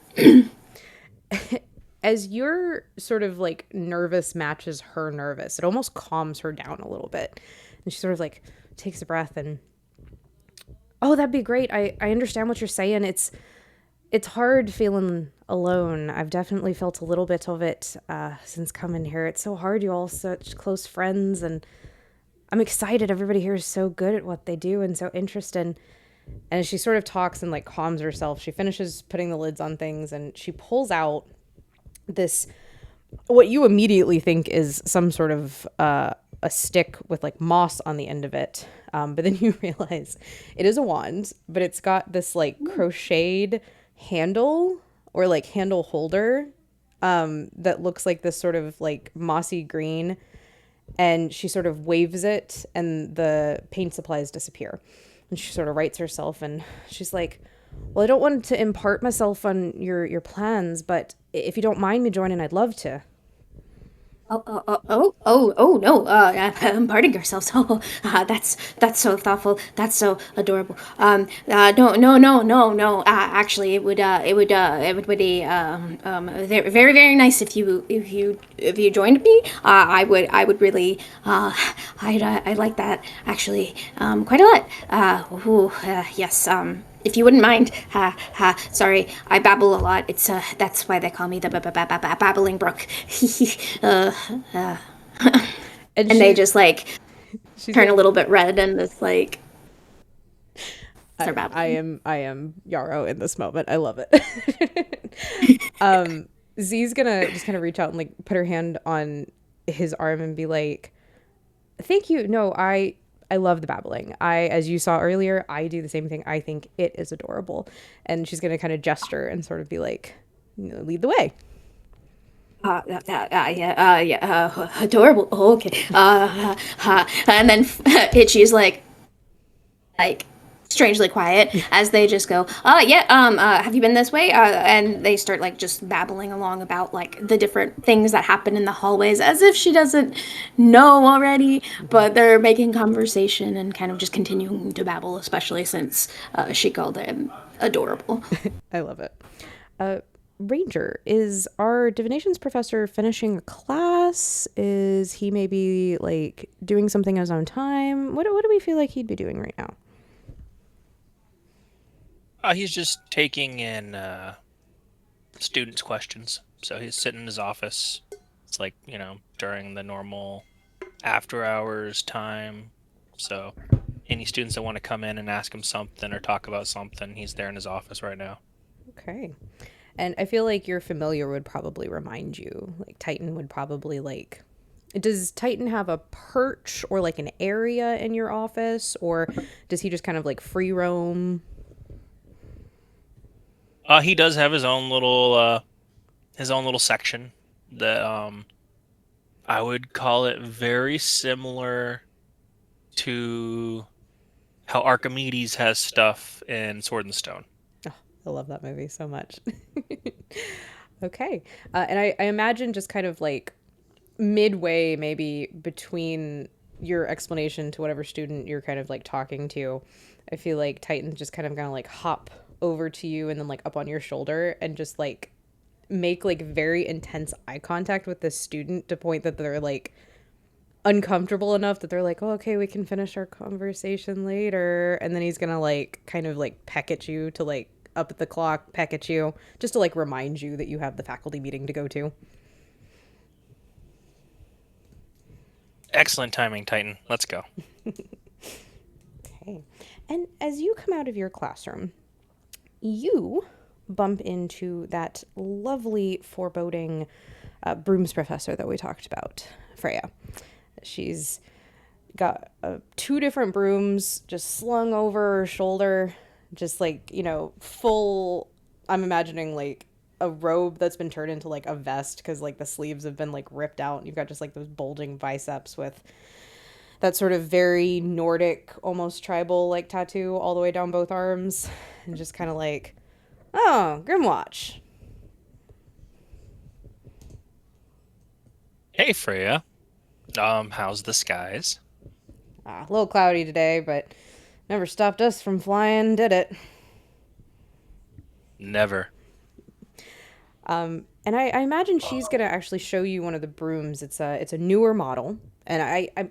As your sort of like nervous matches her nervous, it almost calms her down a little bit, and she sort of like takes a breath and, oh, that'd be great. I understand what you're saying. It's hard feeling alone. I've definitely felt a little bit of it since coming here. It's so hard. You all such close friends, and I'm excited. Everybody here is so good at what they do and so interested. And as she sort of talks and like calms herself, she finishes putting the lids on things, and she pulls out this, what you immediately think is some sort of a stick with like moss on the end of it. But then you realize it is a wand, but it's got this like crocheted handle or like handle holder that looks like this sort of like mossy green, and she sort of waves it and the paint supplies disappear, and she sort of rights herself, and she's like, well, I don't want to impart myself on your plans, but if you don't mind me joining, I'd love to. No, imparting yourselves. That's so thoughtful. That's so adorable. No. Actually, it would be very, very nice if you joined me. I would really, I like that actually, quite a lot. Yes. If you wouldn't mind, sorry, I babble a lot. It's that's why they call me the babbling brook. And they just like turn a little bit red, and it's like, Start babbling. I am Yarrow in this moment. I love it. Z's gonna just kind of reach out and like put her hand on his arm and be like, "Thank you. No, I love the babbling. As you saw earlier, I do the same thing. I think it is adorable." And she's gonna kind of gesture and sort of be like, "Lead the way." Adorable. Oh, okay. And then Itchy's like strangely quiet as they just go, have you been this way? And they start like just babbling along about like the different things that happen in the hallways as if she doesn't know already, but they're making conversation and kind of just continuing to babble, especially since she called him adorable. I love it. Ranger, is our divinations professor finishing a class? Is he maybe like doing something on his own time? What do we feel like he'd be doing right now? He's just taking in students' questions. So he's sitting in his office. It's like, during the normal after hours time. So any students that want to come in and ask him something or talk about something, he's there in his office right now. Okay. And I feel like your familiar would probably remind you. Like Titan would probably like. Does Titan have a perch or like an area in your office, or does he just kind of like free roam? He does have his own little section that I would call it very similar to how Archimedes has stuff in Sword and Stone. Oh, I love that movie so much. Okay. And I imagine just kind of like midway, maybe between your explanation to whatever student you're kind of like talking to, I feel like Titan's just kind of gonna like hop over to you and then like up on your shoulder and just like make like very intense eye contact with this student to point that they're like uncomfortable enough that they're like, "Oh, okay, we can finish our conversation later." And then he's gonna like kind of like peck at you to like up at the clock, peck at you, just to like remind you that you have the faculty meeting to go to. Excellent timing, Titan. Let's go. Okay. And as you come out of your classroom, you bump into that lovely, foreboding brooms professor that we talked about, Freya. She's got two different brooms just slung over her shoulder, just like, full. I'm imagining like a robe that's been turned into like a vest because like the sleeves have been like ripped out. And you've got just like those bulging biceps with that sort of very Nordic, almost tribal like tattoo all the way down both arms, and just kind of like, "Oh, Grimwatch." Hey, Freya. How's the skies? A little cloudy today, but never stopped us from flying, did it? Never. And I imagine she's gonna actually show you one of the brooms. It's a newer model, and I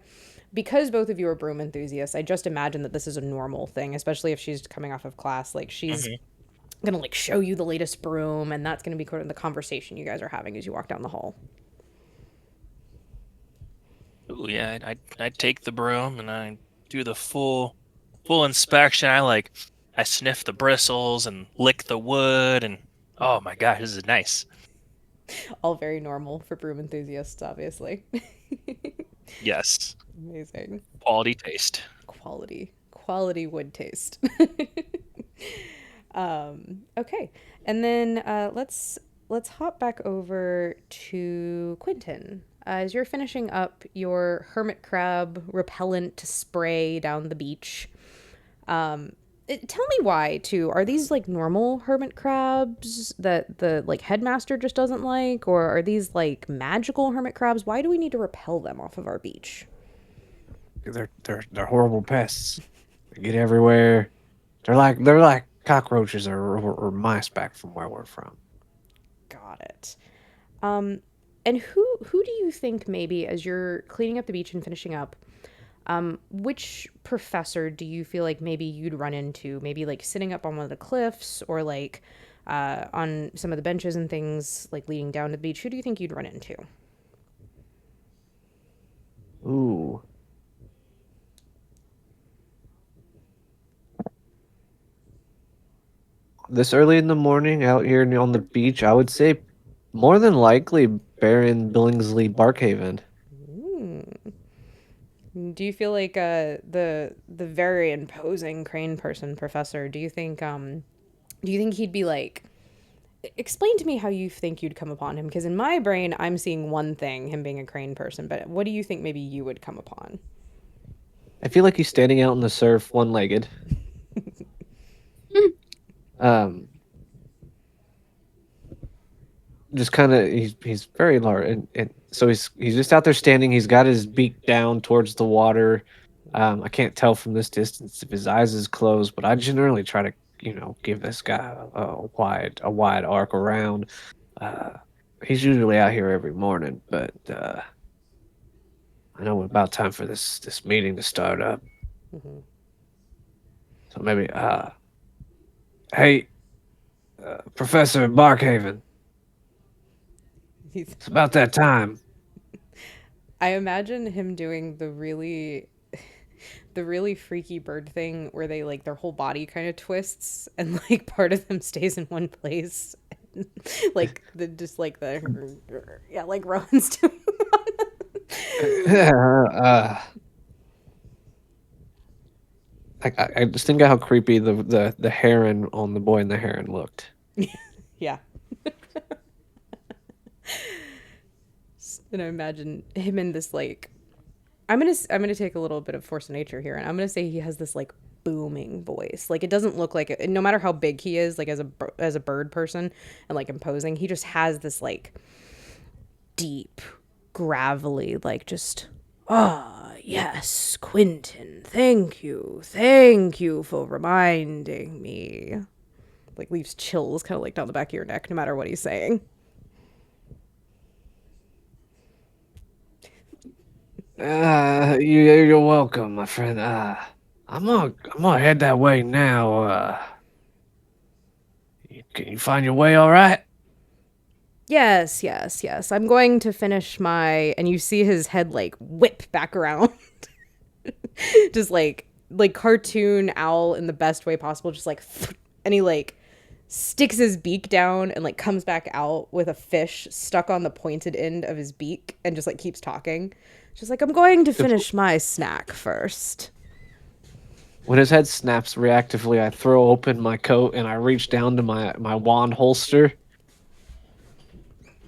because both of you are broom enthusiasts, I just imagine that this is a normal thing, especially if she's coming off of class. Like she's gonna like show you the latest broom, and that's gonna be kind of the conversation you guys are having as you walk down the hall. Ooh, yeah, I'd take the broom and I do the full inspection. I sniff the bristles and lick the wood, and oh my gosh, this is nice. All very normal for broom enthusiasts, obviously. Yes, Amazing. quality taste. Quality wood taste. Okay, and then let's hop back over to Quentin. As you're finishing up your hermit crab repellent spray down the beach, tell me why too. Are these like normal hermit crabs that the like headmaster just doesn't like, or are these like magical hermit crabs? Why do we need to repel them off of our beach? They're horrible pests. They get everywhere. They're like cockroaches or mice back from where we're from. Got it. And who do you think maybe as you're cleaning up the beach and finishing up, which professor do you feel like maybe you'd run into? Maybe like sitting up on one of the cliffs or like on some of the benches and things like leading down to the beach. Who do you think you'd run into? Ooh. this early in the morning out here on the beach, I would say more than likely Baron Billingsley Barkhaven. Do you feel like the very imposing crane person professor, do you think he'd be like, explain to me how you think you'd come upon him, because in my brain I'm seeing one thing, him being a crane person, but what do you think maybe you would come upon? I feel like he's standing out in the surf, one-legged. Um, just kind of he's very large, and so he's just out there standing. He's got his beak down towards the water. I can't tell from this distance if his eyes is closed, but I generally try to give this guy a wide arc around. Uh, he's usually out here every morning, but I know it's about time for this meeting to start up. Mm-hmm. So maybe hey, Professor Barkhaven, it's about that time. I imagine him doing the really freaky bird thing where they like their whole body kind of twists and like part of them stays in one place. Like the just like the yeah, like Rowan's doing. uh, I just think of how creepy the heron on the boy and the heron looked. Yeah. And I imagine him in this like I'm gonna take a little bit of force of nature here, and I'm gonna say he has this like booming voice. Like it doesn't look like it, no matter how big he is, like as a bird person and like imposing, he just has this like deep, gravelly, like just yes, Quentin, thank you for reminding me. Like leaves chills kind of like down the back of your neck, no matter what he's saying. You're welcome, my friend. I'm gonna head that way now. Can you find your way all right? Yes. I'm going to finish my, and you see his head like whip back around. Just like cartoon owl in the best way possible, just like and he like sticks his beak down and like comes back out with a fish stuck on the pointed end of his beak and just like keeps talking. Just like, I'm going to finish my snack first. When his head snaps reactively, I throw open my coat and I reach down to my wand holster.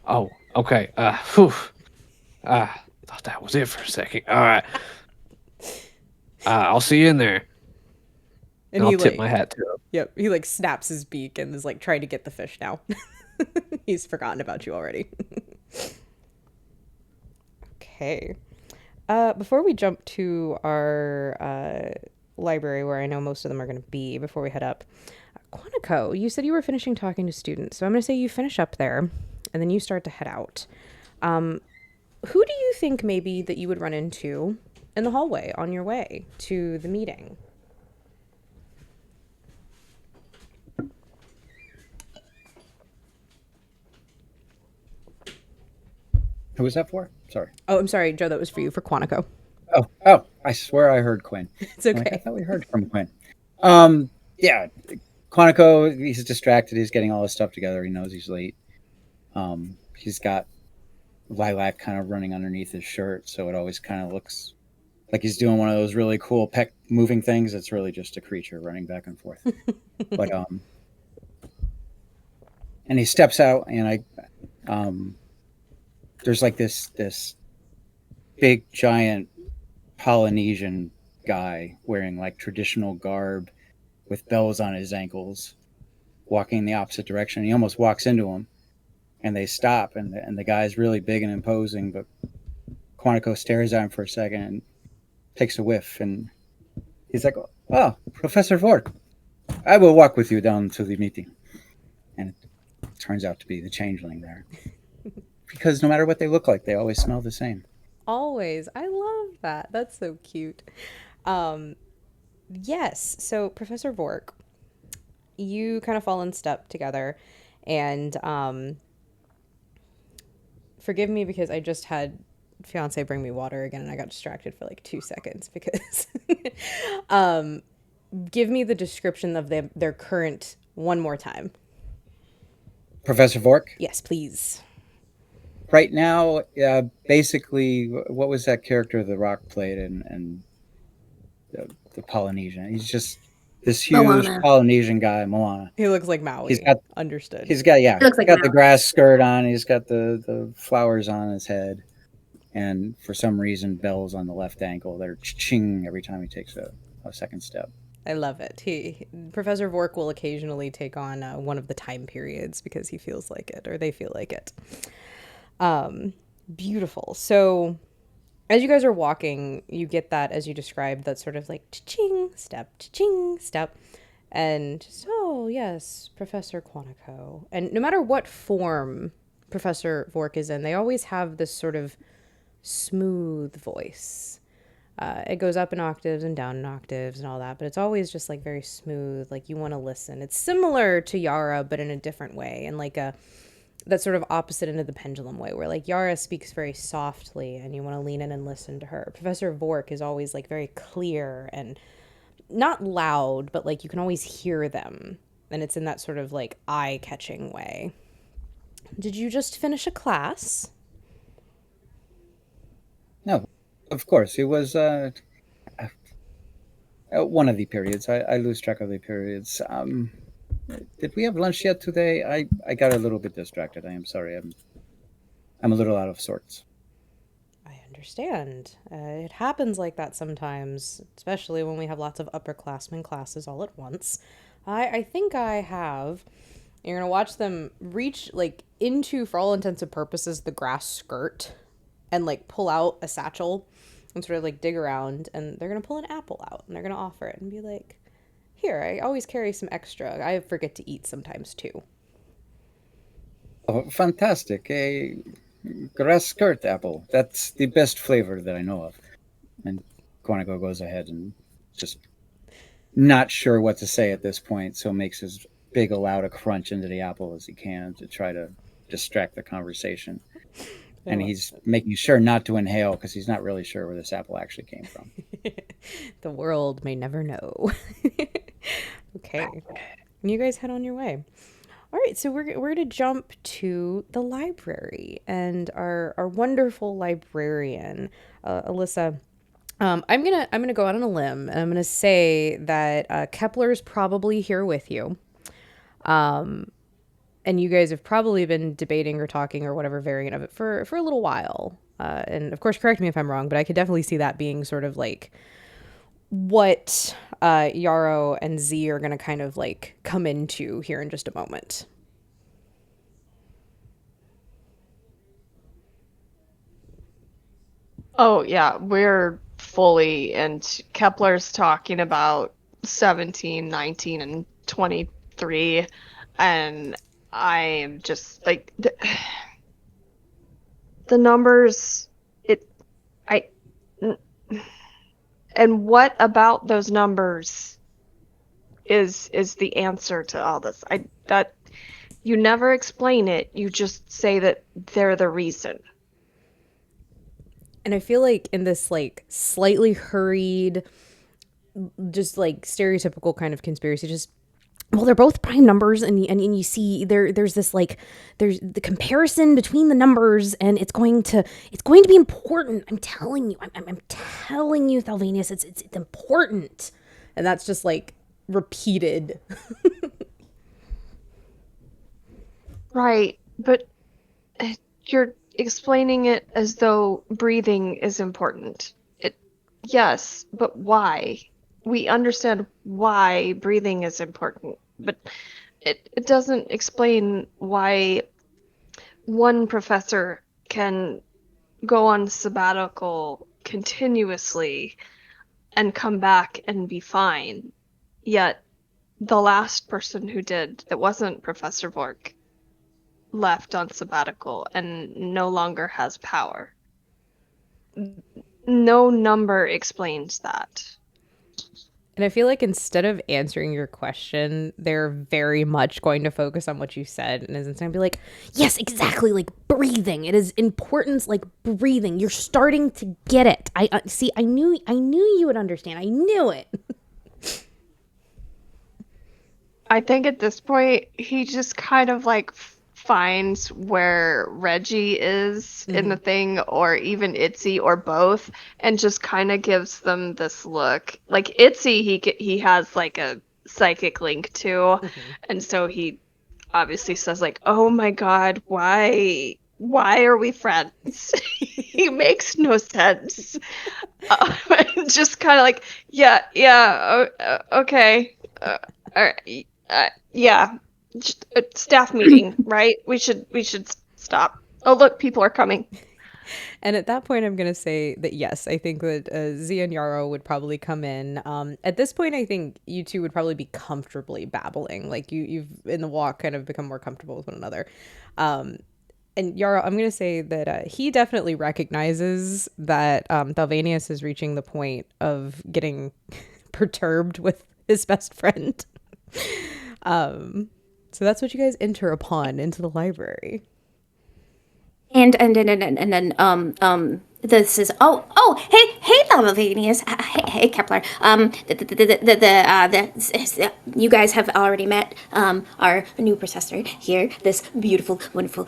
Oh, okay. Whew. Thought that was it for a second. All right. I'll see you in there. And I'll he tip like, my hat to him. yep, he like snaps his beak and is like trying to get the fish now. He's forgotten about you already. Okay. Before we jump to our library, where I know most of them are going to be, before we head up, Quantico, you said you were finishing talking to students, so I'm going to say you finish up there, and then you start to head out. Who do you think maybe that you would run into in the hallway on your way to the meeting? Who was that for? Sorry. Oh, I'm sorry, Joe, that was for you, for Quantico. Oh! I swear I heard Quinn. It's okay. I thought we heard from Quinn. Yeah, Quantico. He's distracted. He's getting all his stuff together. He knows he's late. He's got lilac kind of running underneath his shirt, so it always kind of looks like he's doing one of those really cool peck moving things. It's really just a creature running back and forth. But and he steps out, and there's like this big giant Polynesian guy wearing like traditional garb with bells on his ankles, walking in the opposite direction. He almost walks into him, and they stop, and the guy's really big and imposing, but Quantico stares at him for a second and takes a whiff, and he's like, "Oh, Professor Vork, I will walk with you down to the meeting." And it turns out to be the changeling there. Because no matter what they look like, they always smell the same. Always. I love that. That's so cute. Yes. So, Professor Vork, you kind of fall in step together, and forgive me because I just had fiance bring me water again, and I got distracted for like 2 seconds because give me the description of their current one more time. Professor Vork? Yes, please. Right now, basically, what was that character The Rock played in the Polynesian? He's just this huge Moana. Polynesian guy, Moana. He looks like Maui. He's got Understood. He's got He looks like got the Maui. grass skirt on. He's got the flowers on his head, and for some reason, bells on the left ankle. They're ching every time he takes a second step. I love it. Professor Vork will occasionally take on one of the time periods because he feels like it, or they feel like it. Beautiful. So as you guys are walking, you get that, as you described, that sort of like cha-ching step, cha-ching step. And just, oh, yes, Professor Quantico. And no matter what form Professor Vork is in, they always have this sort of smooth voice. It goes up in octaves and down in octaves and all that, but it's always just like very smooth, like you want to listen. It's similar to Yara, but in a different way, and like that sort of opposite end of the pendulum way, where like Yara speaks very softly and you want to lean in and listen to her. Professor Vork is always like very clear and not loud, but like you can always hear them, and it's in that sort of like eye-catching way. Did you just finish a class? No, of course, it was one of the periods. I lose track of the periods. Did we have lunch yet today? I got a little bit distracted. I am sorry. I'm a little out of sorts. I understand. It happens like that sometimes, especially when we have lots of upperclassmen classes all at once. I think I have. You're going to watch them reach, like, into, for all intents and purposes, the grass skirt and, like, pull out a satchel and sort of, like, dig around. And they're going to pull an apple out and they're going to offer it and be like, here, I always carry some extra. I forget to eat sometimes, too. Oh, fantastic. A grass skirt apple. That's the best flavor that I know of. And Quantico goes ahead and just not sure what to say at this point, so makes as big a loud a crunch into the apple as he can to try to distract the conversation. And he's making sure not to inhale because he's not really sure where this apple actually came from. The world may never know. Okay. And you guys head on your way. All right, so we're going to jump to the library and our wonderful librarian, Alyssa. I'm gonna go out on a limb and I'm gonna say that Kepler's probably here with you. And you guys have probably been debating or talking or whatever variant of it for a little while. And of course, correct me if I'm wrong, but I could definitely see that being sort of like what Yarrow and Z are going to kind of like come into here in just a moment. Oh, yeah, we're fully, and Kepler's talking about 17, 19, and 23, and I am just like the numbers. And what about those numbers is the answer to all this? That you never explain it. You just say that they're the reason. And I feel like in this like slightly hurried, just like stereotypical kind of conspiracy, just well, they're both prime numbers, and you see there's this like there's the comparison between the numbers, and it's going to be important. I'm telling you, I'm telling you, Thelvanius, it's important, and that's just like repeated. Right, but you're explaining it as though breathing is important. Yes, but why? We understand why breathing is important, but it doesn't explain why one professor can go on sabbatical continuously and come back and be fine. Yet the last person who did that wasn't Professor Vork left on sabbatical and no longer has power. No number explains that. And I feel like instead of answering your question, they're very much going to focus on what you said, and is going to be like, yes, exactly, like breathing. It is importance, like breathing. You're starting to get it. I see. I knew you would understand. I knew it. I think at this point he just kind of like finds where Reggie is in the thing, or even Itzy, or both, and just kind of gives them this look. Like Itzy, he has like a psychic link to, and so he obviously says like, "Oh my God, why are we friends? He makes no sense." And just kind of like, yeah, okay, all right, yeah, staff meeting, right? We should stop. Oh, look, people are coming. And at that point, I'm going to say that yes, I think that Z and Yarrow would probably come in. At this point, I think you two would probably be comfortably babbling. Like you've in the walk kind of become more comfortable with one another. And Yarrow, I'm going to say that he definitely recognizes that Belvanius is reaching the point of getting perturbed with his best friend. So that's what you guys enter upon into the library. And then this is hey Lavavanius, hey Kepler, you guys have already met our new professor here, this beautiful wonderful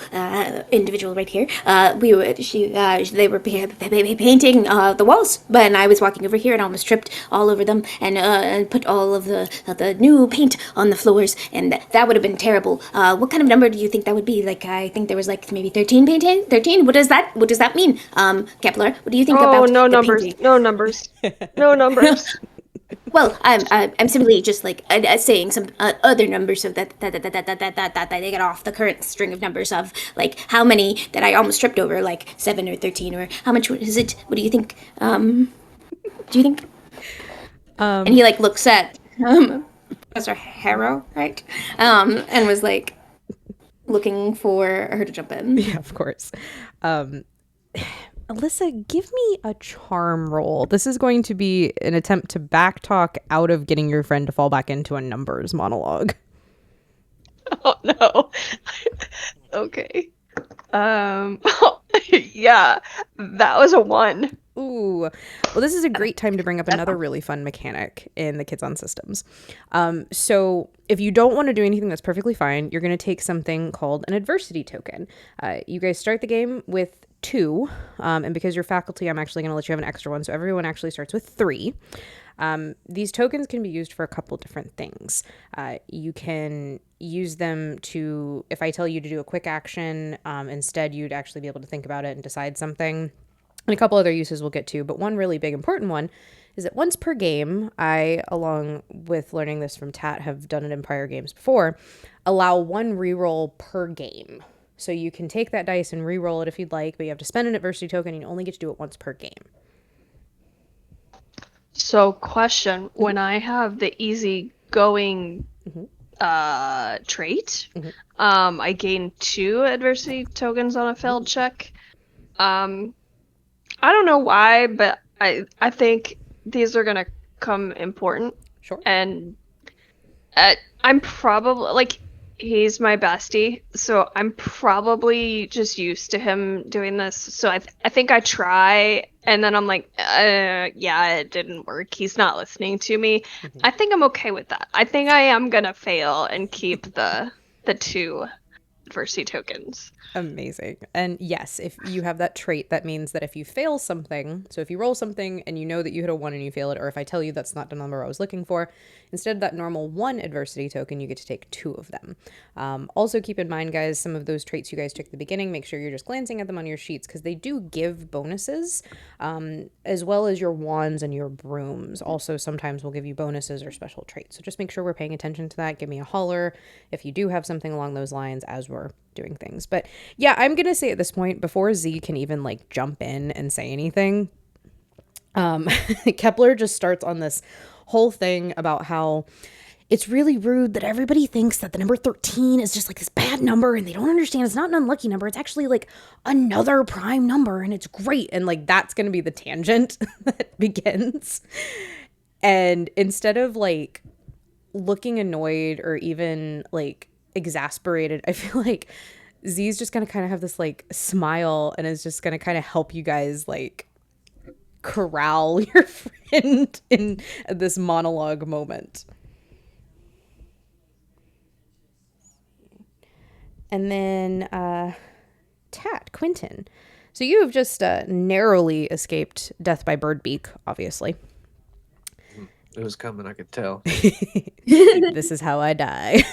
individual right here. They were painting the walls, but and I was walking over here and almost tripped all over them and put all of the new paint on the floors, and that would have been terrible. What kind of number do you think that would be? Like I think there was like maybe 13 painting. 13. What does that mean? Kepler, what do you think Oh, about no the numbers, painting? no numbers, no numbers. Well, I'm simply just like saying some other numbers so that they get off the current string of numbers of like how many that I almost tripped over, like 7 or 13, or how much is it? What do you think? Do you think? And he like looks at Professor Harrow, right? And was like looking for her to jump in. Yeah, of course. Alyssa, give me a charm roll. This is going to be an attempt to backtalk out of getting your friend to fall back into a numbers monologue. Oh no. Okay. Yeah, that was a 1. Ooh. Well, this is a great time to bring up another really fun mechanic in the Kids on Systems. So if you don't want to do anything, that's perfectly fine. You're going to take something called an adversity token. You guys start the game with 2, and because you're faculty, I'm actually going to let you have an extra one, so everyone actually starts with 3. These tokens can be used for a couple different things. You can use them to, if I tell you to do a quick action, instead you'd actually be able to think about it and decide something. And a couple other uses we'll get to, but one really big important one is that once per game, I, along with learning this from Tat, have done it in prior games before, allow 1 reroll per game. So you can take that dice and reroll it if you'd like, but you have to spend an adversity token and you only get to do it once per game. So, question: when I have the easy going trait, I gain 2 adversity tokens on a failed check. I don't know why, but I think these are gonna come important. Sure. And I'm probably like, he's my bestie, so I'm probably just used to him doing this. So I think I try, and then I'm like, yeah, it didn't work. He's not listening to me. I think I'm okay with that. I think I am gonna fail and keep the 2 adversity tokens. Amazing. And yes, if you have that trait, that means that if you fail something, so if you roll something and you know that you hit a 1 and you fail it, or if I tell you that's not the number I was looking for, instead of that normal 1 adversity token, you get to take 2 of them. Also keep in mind, guys, some of those traits you guys took at the beginning, make sure you're just glancing at them on your sheets, because they do give bonuses, as well as your wands and your brooms. Also, sometimes will give you bonuses or special traits. So just make sure we're paying attention to that. Give me a holler if you do have something along those lines as we're doing things. But yeah, I'm gonna say at this point, before Z can even like jump in and say anything, Kepler just starts on this whole thing about how it's really rude that everybody thinks that the number 13 is just like this bad number, and they don't understand it's not an unlucky number. It's actually like another prime number, and it's great. And like that's gonna be the tangent that begins. And instead of like looking annoyed or even like exasperated, I feel like Z's just gonna kind of have this like smile and is just gonna kind of help you guys like corral your friend in this monologue moment. And then Quentin. So you have just narrowly escaped death by bird beak, obviously. It was coming, I could tell. This is how I die.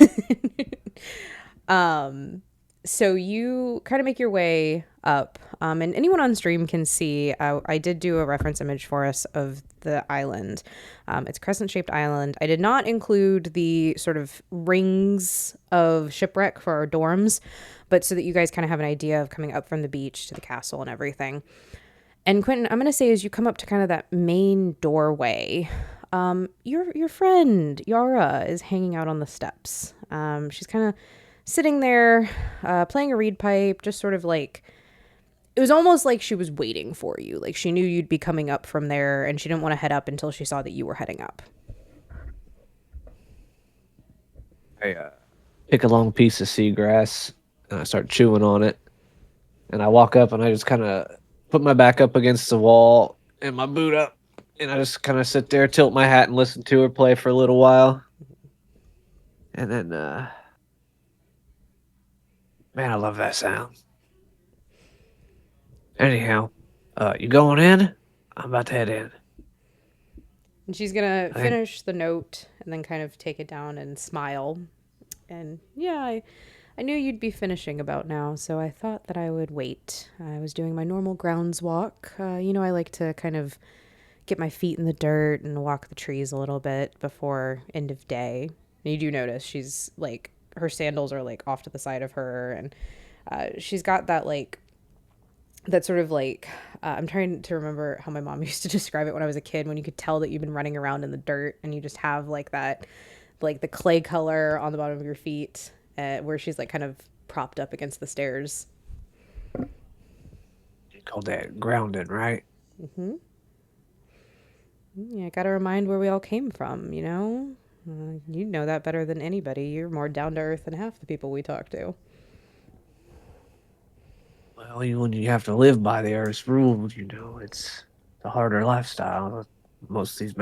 So you kind of make your way up, and anyone on stream can see. I did do a reference image for us of the island. It's a crescent-shaped island. I did not include the sort of rings of shipwreck for our dorms, but so that you guys kind of have an idea of coming up from the beach to the castle and everything. And Quentin, I'm going to say as you come up to kind of that main doorway, your friend Yara is hanging out on the steps. She's kind of sitting there, playing a reed pipe, just sort of like, it was almost like she was waiting for you. Like she knew you'd be coming up from there and she didn't want to head up until she saw that you were heading up. I pick a long piece of seagrass and I start chewing on it. And I walk up and I just kind of put my back up against the wall and my boot up. And I just kind of sit there, tilt my hat and listen to her play for a little while. And then, man, I love that sound. Anyhow, you going in? I'm about to head in. And she's going to finish the note and then kind of take it down and smile. And yeah, I knew you'd be finishing about now, so I thought that I would wait. I was doing my normal grounds walk. I like to kind of get my feet in the dirt and walk the trees a little bit before end of day. And you do notice she's like, her sandals are like off to the side of her, and she's got that like, that sort of like, I'm trying to remember how my mom used to describe it when I was a kid, when you could tell that you've been running around in the dirt and you just have like that, like the clay color on the bottom of your feet, where she's like kind of propped up against the stairs. You call that grounding, right? Mm-hmm. Yeah, gotta remind where we all came from, you know? You know that better than anybody. You're more down to earth than half the people we talk to. Well, when you have to live by the Earth's rules, it's a harder lifestyle. Most of these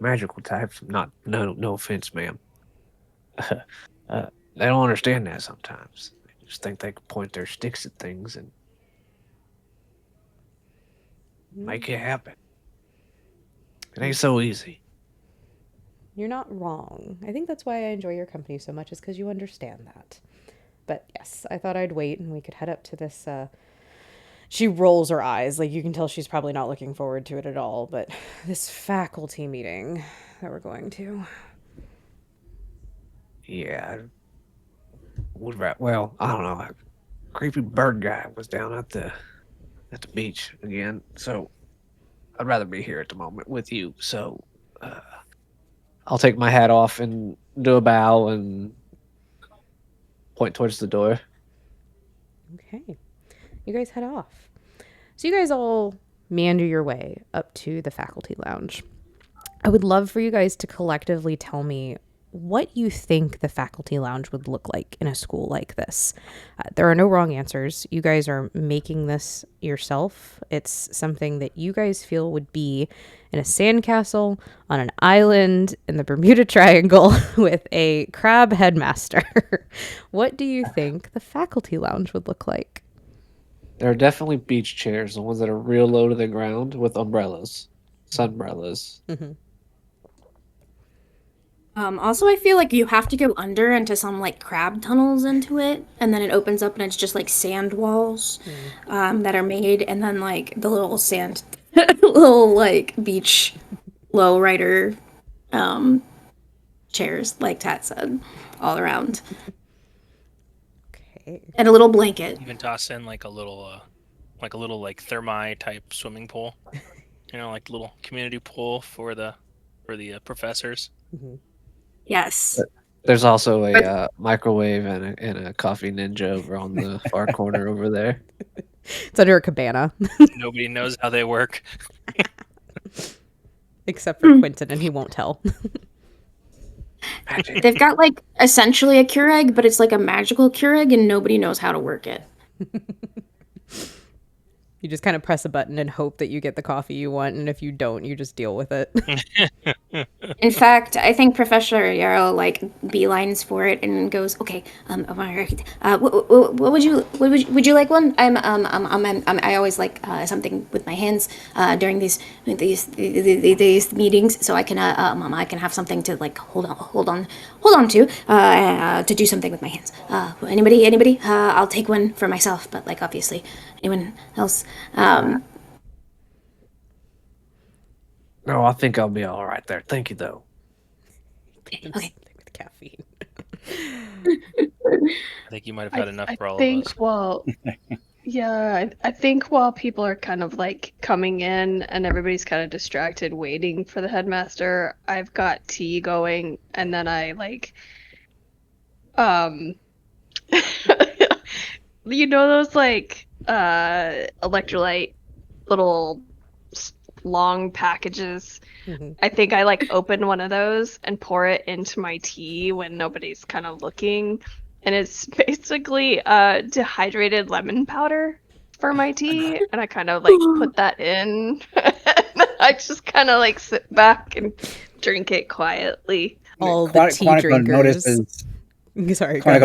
magical types, no offense, ma'am. They don't understand that sometimes. They just think they can point their sticks at things and make it happen. It ain't so easy. You're not wrong. I think that's why I enjoy your company so much, is because you understand that. But yes, I thought I'd wait and we could head up to this. She rolls her eyes. Like, you can tell she's probably not looking forward to it at all. But this faculty meeting that we're going to. Yeah. Well, I don't know. A creepy bird guy was down at the beach again. So I'd rather be here at the moment with you. So I'll take my hat off and do a bow and point towards the door. Okay. You guys head off. So you guys all meander your way up to the faculty lounge. I would love for you guys to collectively tell me what you think the faculty lounge would look like in a school like this. There are no wrong answers. You guys are making this yourself. It's something that you guys feel would be in a sandcastle on an island in the Bermuda Triangle with a crab headmaster. What do you think the faculty lounge would look like? There are definitely beach chairs, the ones that are real low to the ground with umbrellas, sunbrellas. Mm-hmm. Also, I feel like you have to go under into some like crab tunnels into it, and then it opens up and it's just like sand walls that are made, and then like the little sand, little like beach lowrider chairs, like Tat said, all around, Okay. and a little blanket. You can toss in like a little like thermi type swimming pool, like little community pool for the professors. Mm-hmm. Yes. There's also a microwave and a coffee ninja over on the far corner over there. It's under a cabana. Nobody knows how they work. Except for Quentin, and he won't tell. They've got like essentially a Keurig, but it's like a magical Keurig, and nobody knows how to work it. You just kind of press a button and hope that you get the coffee you want, and if you don't, you just deal with it. In fact, I think Professor Yarrow like beelines for it and goes, "Okay, would you like one? I always like something with my hands during these meetings, so I can have something to like hold on to do something with my hands. Anybody? I'll take one for myself, but like obviously, anyone else? No, I think I'll be all right there. Thank you, though. And Okay. something with caffeine. I think you might have had enough I for all of think us. while yeah, I think while people are kind of like coming in and everybody's kind of distracted waiting for the headmaster, I've got tea going and then I like um you know those like electrolyte little long packages. Mhm. I think I like open one of those and pour it into my tea when nobody's kind of looking. And it's basically dehydrated lemon powder for my tea. And I kind of like put that in. I just kind of like sit back and drink it quietly. All the tea Quantico drinkers. notices. Sorry, go ahead.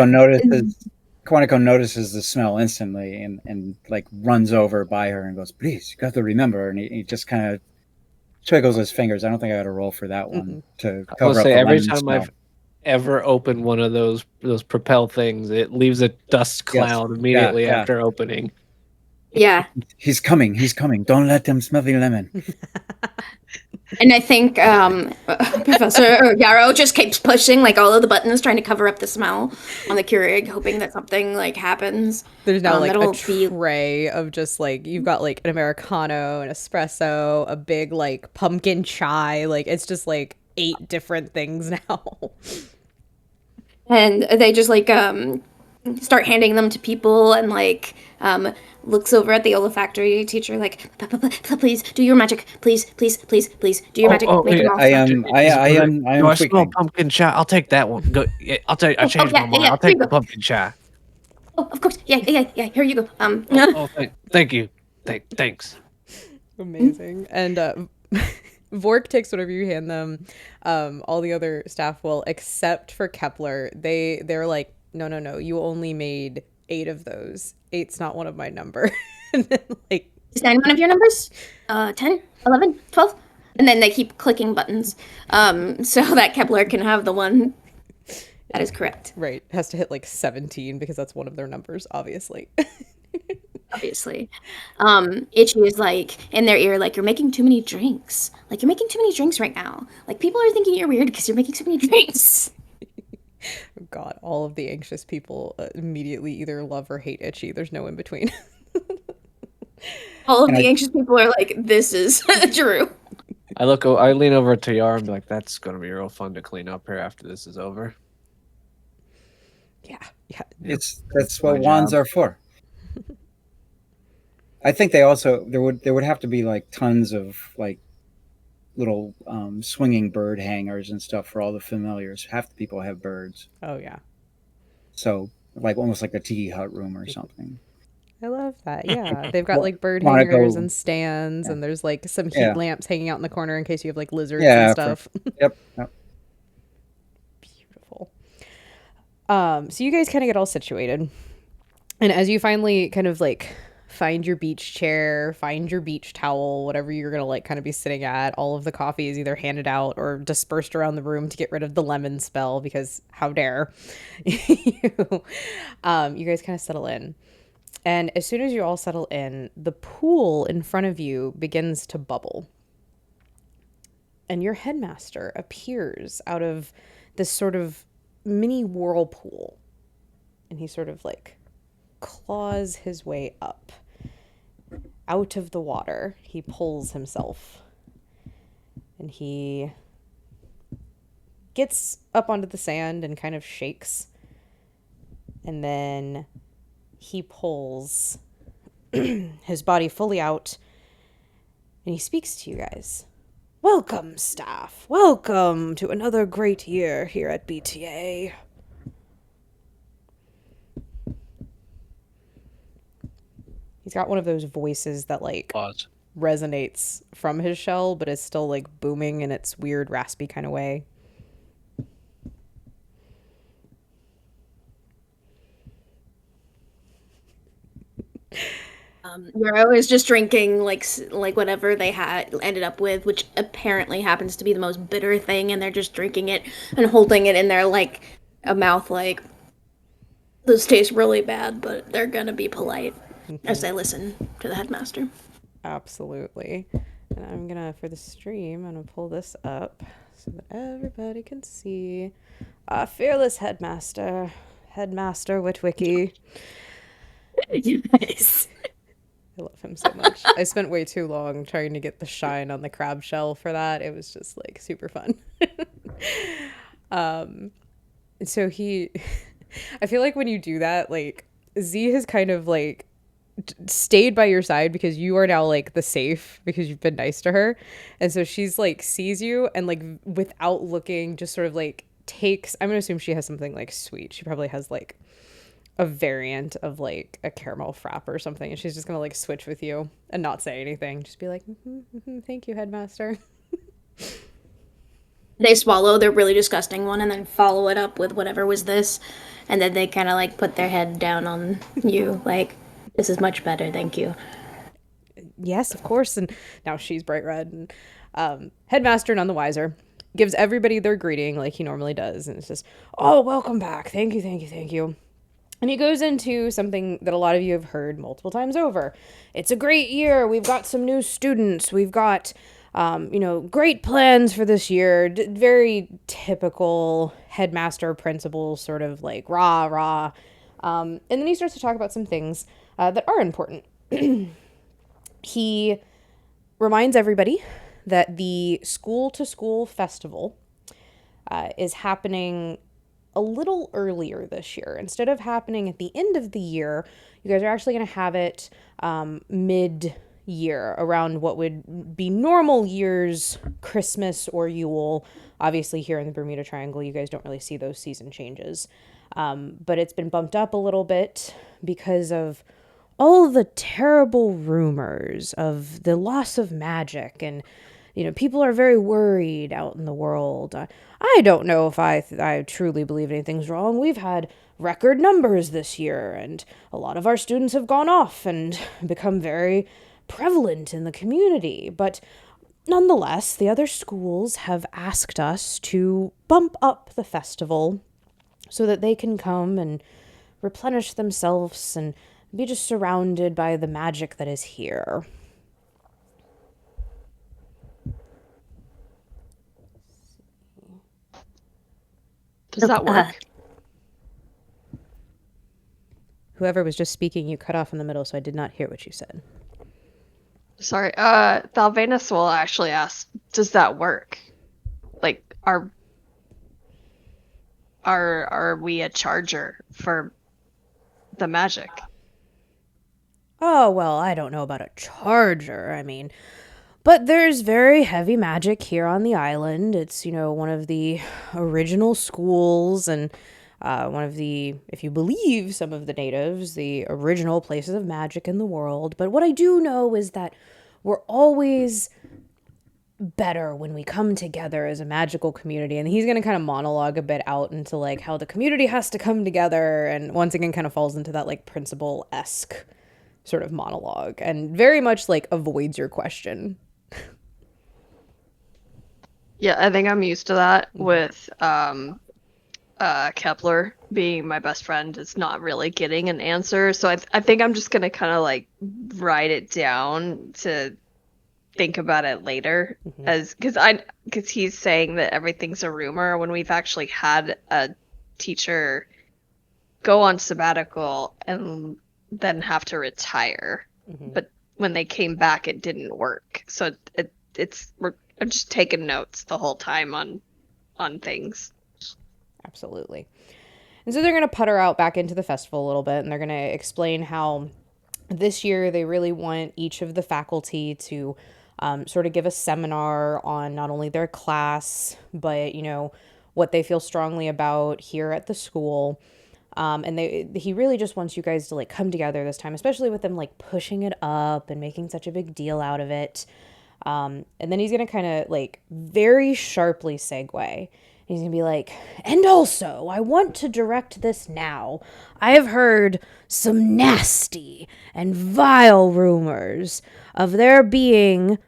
Quantico notices the smell instantly and like runs over by her and goes, "Please, you got to remember." And he just kind of twiggles his fingers. I don't think I got to roll for that one to I will cover up say the every lemon time smell. I've ever opened one of those propel things, it leaves a dust cloud immediately Yeah. after opening. Yeah. He's coming. Don't let them smell the lemon. And I think Professor Yarrow just keeps pushing like all of the buttons, trying to cover up the smell on the Keurig, hoping that something like happens. There's now like a that'll be tray of just like you've got like an Americano, an espresso, a big like pumpkin chai. Like it's just like 8 different things now. and they just like start handing them to people and like looks over at the olfactory teacher like please do your magic, please do your magic, make them all I smell. am Do I smell tweaking. pumpkin chai? I'll take that one. Go. Yeah, I'll tell you. I changed my mind. Yeah, I'll here you take the go. pumpkin chai. Oh, of course, yeah, here you go. Thank you. Thanks. Amazing. And Vork takes whatever you hand them. All the other staff will, except for Kepler. They're like, no. You only made 8 of those. 8's not one of my number. And then like Is 9 one of your numbers? 10, 11, 12? And then they keep clicking buttons so that Kepler can have the one that is correct. right, has to hit like 17 because that's one of their numbers, obviously. Obviously. Itchy is like in their ear, like, you're making too many drinks. Like, you're making too many drinks right now. Like, people are thinking you're weird because you're making too many drinks. God, all of the anxious people immediately either love or hate Itchy. There's no in between. All of And the I- anxious people are like, this is true. I lean over to Yara and be like, "That's gonna be real fun to clean up here after this is over." Yeah. That's what My wands job. are for. I think they also there would have to be like tons of like little swinging bird hangers and stuff for all the familiars. Half the people have birds, Oh yeah. so like almost like a tiki hut room or something. I love that. Yeah. They've got Well, like bird wanna hangers go- and stands, Yeah. and there's like some heat Yeah. lamps hanging out in the corner in case you have like lizards and Yeah, stuff. Yep. Beautiful. So you guys kind of get all situated. And as you finally kind of like find your beach chair, find your beach towel, whatever you're going to like kind of be sitting at, all of the coffee is either handed out or dispersed around the room to get rid of the lemon spell because how dare you, you guys kind of settle in. And as soon as you all settle in, the pool in front of you begins to bubble. And your headmaster appears out of this sort of mini whirlpool. And he sort of like claws his way up out of the water. He pulls himself. And he gets up onto the sand and kind of shakes. And then he pulls his body fully out. And he speaks to you guys. Welcome, staff. Welcome to another great year here at BTA. He's got one of those voices that like Pause. resonates from his shell, but is still like booming in its weird raspy kind of way. Euro is just drinking like whatever they had ended up with, which apparently happens to be the most bitter thing, and they're just drinking it and holding it in their like a mouth like this tastes really bad, but they're gonna be polite as they listen to the headmaster. Absolutely. And I'm gonna, for the stream, I'm gonna pull this up so that everybody can see. Fearless Headmaster Witwicky. Nice. I love him so much. I spent way too long trying to get the shine on the crab shell for that. It was just like super fun. So he, I feel like when you do that, like Z has kind of like stayed by your side because you are now like the safe because you've been nice to her. And so she's like sees you and like without looking just sort of like takes, I'm gonna assume she has something like sweet. She probably has like a variant of like a caramel frap or something, and she's just gonna like switch with you and not say anything, just be like thank you, Headmaster. They swallow their really disgusting one and then follow it up with whatever was this, and then they kind of like put their head down on you like, this is much better, thank you. Yes, of course. And now she's bright red, and Headmaster, none the wiser, gives everybody their greeting like he normally does, and it's just, oh, welcome back, thank you, thank you, thank you. And he goes into something that a lot of you have heard multiple times over. It's a great year. We've got some new students. We've got, great plans for this year. Very typical headmaster principal sort of like rah, rah. And then he starts to talk about some things that are important. He reminds everybody that the school-to-school festival is happening a little earlier this year. Instead of happening at the end of the year, you guys are actually going to have it mid-year, around what would be normal years, Christmas or Yule. Obviously, here in the Bermuda Triangle, you guys don't really see those season changes. But it's been bumped up a little bit because of all the terrible rumors of the loss of magic, and people are very worried out in the world. I don't know if I truly believe anything's wrong. We've had record numbers this year, and a lot of our students have gone off and become very prevalent in the community. But nonetheless, the other schools have asked us to bump up the festival so that they can come and replenish themselves and be just surrounded by the magic that is here. Does that work? Whoever was just speaking, you cut off in the middle, so I did not hear what you said. Sorry. Thalvanus will actually ask, does that work? Like, are we a charger for the magic? Oh, well, I don't know about a charger. I mean, but there's very heavy magic here on the island. It's, one of the original schools and one of the, if you believe some of the natives, the original places of magic in the world. But what I do know is that we're always better when we come together as a magical community. And he's going to kind of monologue a bit out into like how the community has to come together, and once again kind of falls into that like principal-esque sort of monologue and very much like avoids your question. Yeah, I think I'm used to that with Kepler being my best friend is not really getting an answer. So I think I'm just gonna kind of like write it down to think about it later, as because he's saying that everything's a rumor when we've actually had a teacher go on sabbatical and then have to retire. But when they came back, it didn't work. So I'm just taking notes the whole time on things. Absolutely. And so they're going to put her out back into the festival a little bit, and they're going to explain how this year they really want each of the faculty to sort of give a seminar on not only their class, but, what they feel strongly about here at the school. And he really just wants you guys to like come together this time, especially with them like pushing it up and making such a big deal out of it. And then he's gonna kind of like very sharply segue. He's gonna be like, and also, I want to direct this now. I have heard some nasty and vile rumors of there being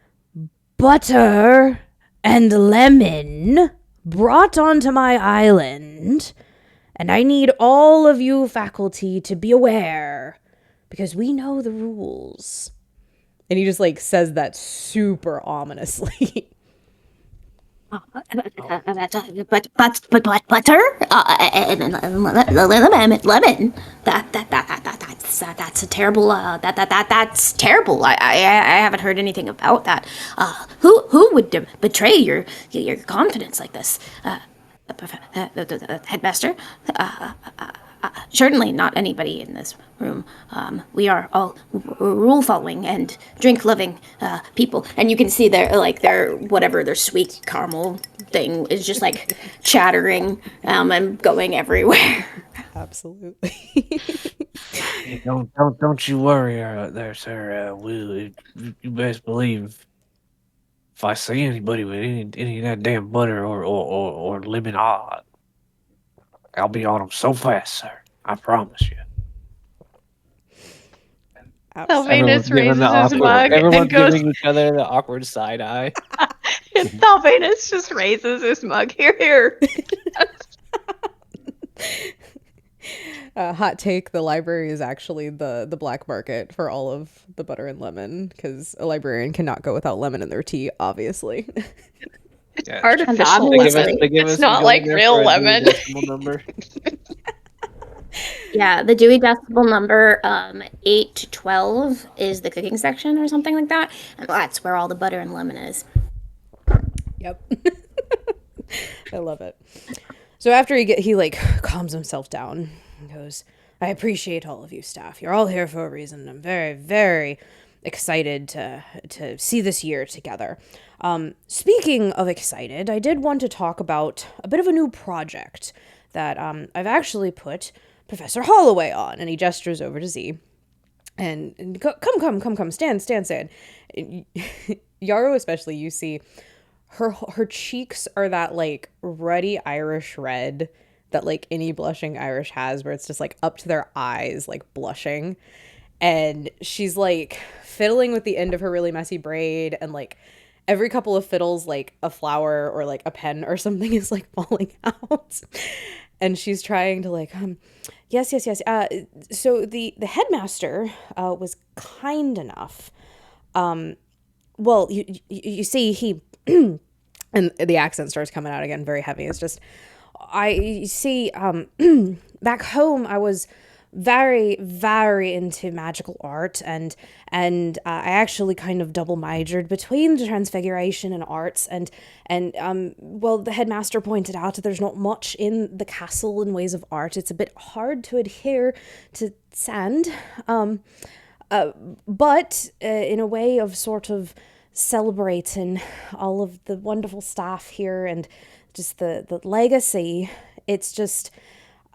butter and lemon brought onto my island. And I need all of you faculty to be aware, because we know the rules. And he just like says that super ominously. But butter and lemon. That's a terrible. That's terrible. I haven't heard anything about that. Who would betray your confidence like this? Headmaster? Certainly not anybody in this room. We are all rule-following and drink-loving people. And you can see their sweet caramel thing is just like chattering and going everywhere. Absolutely. Hey, don't you worry there, sir. You best believe if I see anybody with any of that damn butter or lemon, I'll be on them so fast, sir. I promise you. Thelvanus raises his mug Everyone's and goes. giving each other the awkward side eye. And Thelvanus just raises his mug. Here. Hot take, the library is actually the black market for all of the butter and lemon, because a librarian cannot go without lemon in their tea, obviously. Yeah. Artificial lemon. It's not like real lemon. Number. Yeah, the Dewey Decibel number 8 to 12 is the cooking section or something like that. And that's where all the butter and lemon is. Yep. I love it. So after he like calms himself down and goes, I appreciate all of you staff. You're all here for a reason. I'm very, very excited to see this year together. Speaking of excited, I did want to talk about a bit of a new project that I've actually put Professor Holloway on. And he gestures over to Z. And come, stand. Yarrow especially, you see her cheeks are that like ruddy Irish red that like any blushing Irish has, where it's just like up to their eyes, like blushing. And she's like fiddling with the end of her really messy braid, and like every couple of fiddles, like a flower or like a pen or something is like falling out. And she's trying to like, yes. So the headmaster was kind enough. Well, you see, he, and the accent starts coming out again, very heavy. It's just, you see, back home, I was very, very into magical art, and I actually kind of double majored between the transfiguration and arts, and well, the headmaster pointed out that there's not much in the castle in ways of art. It's a bit hard to adhere to sand, but in a way of sort of celebrating all of the wonderful staff here and just the legacy, it's just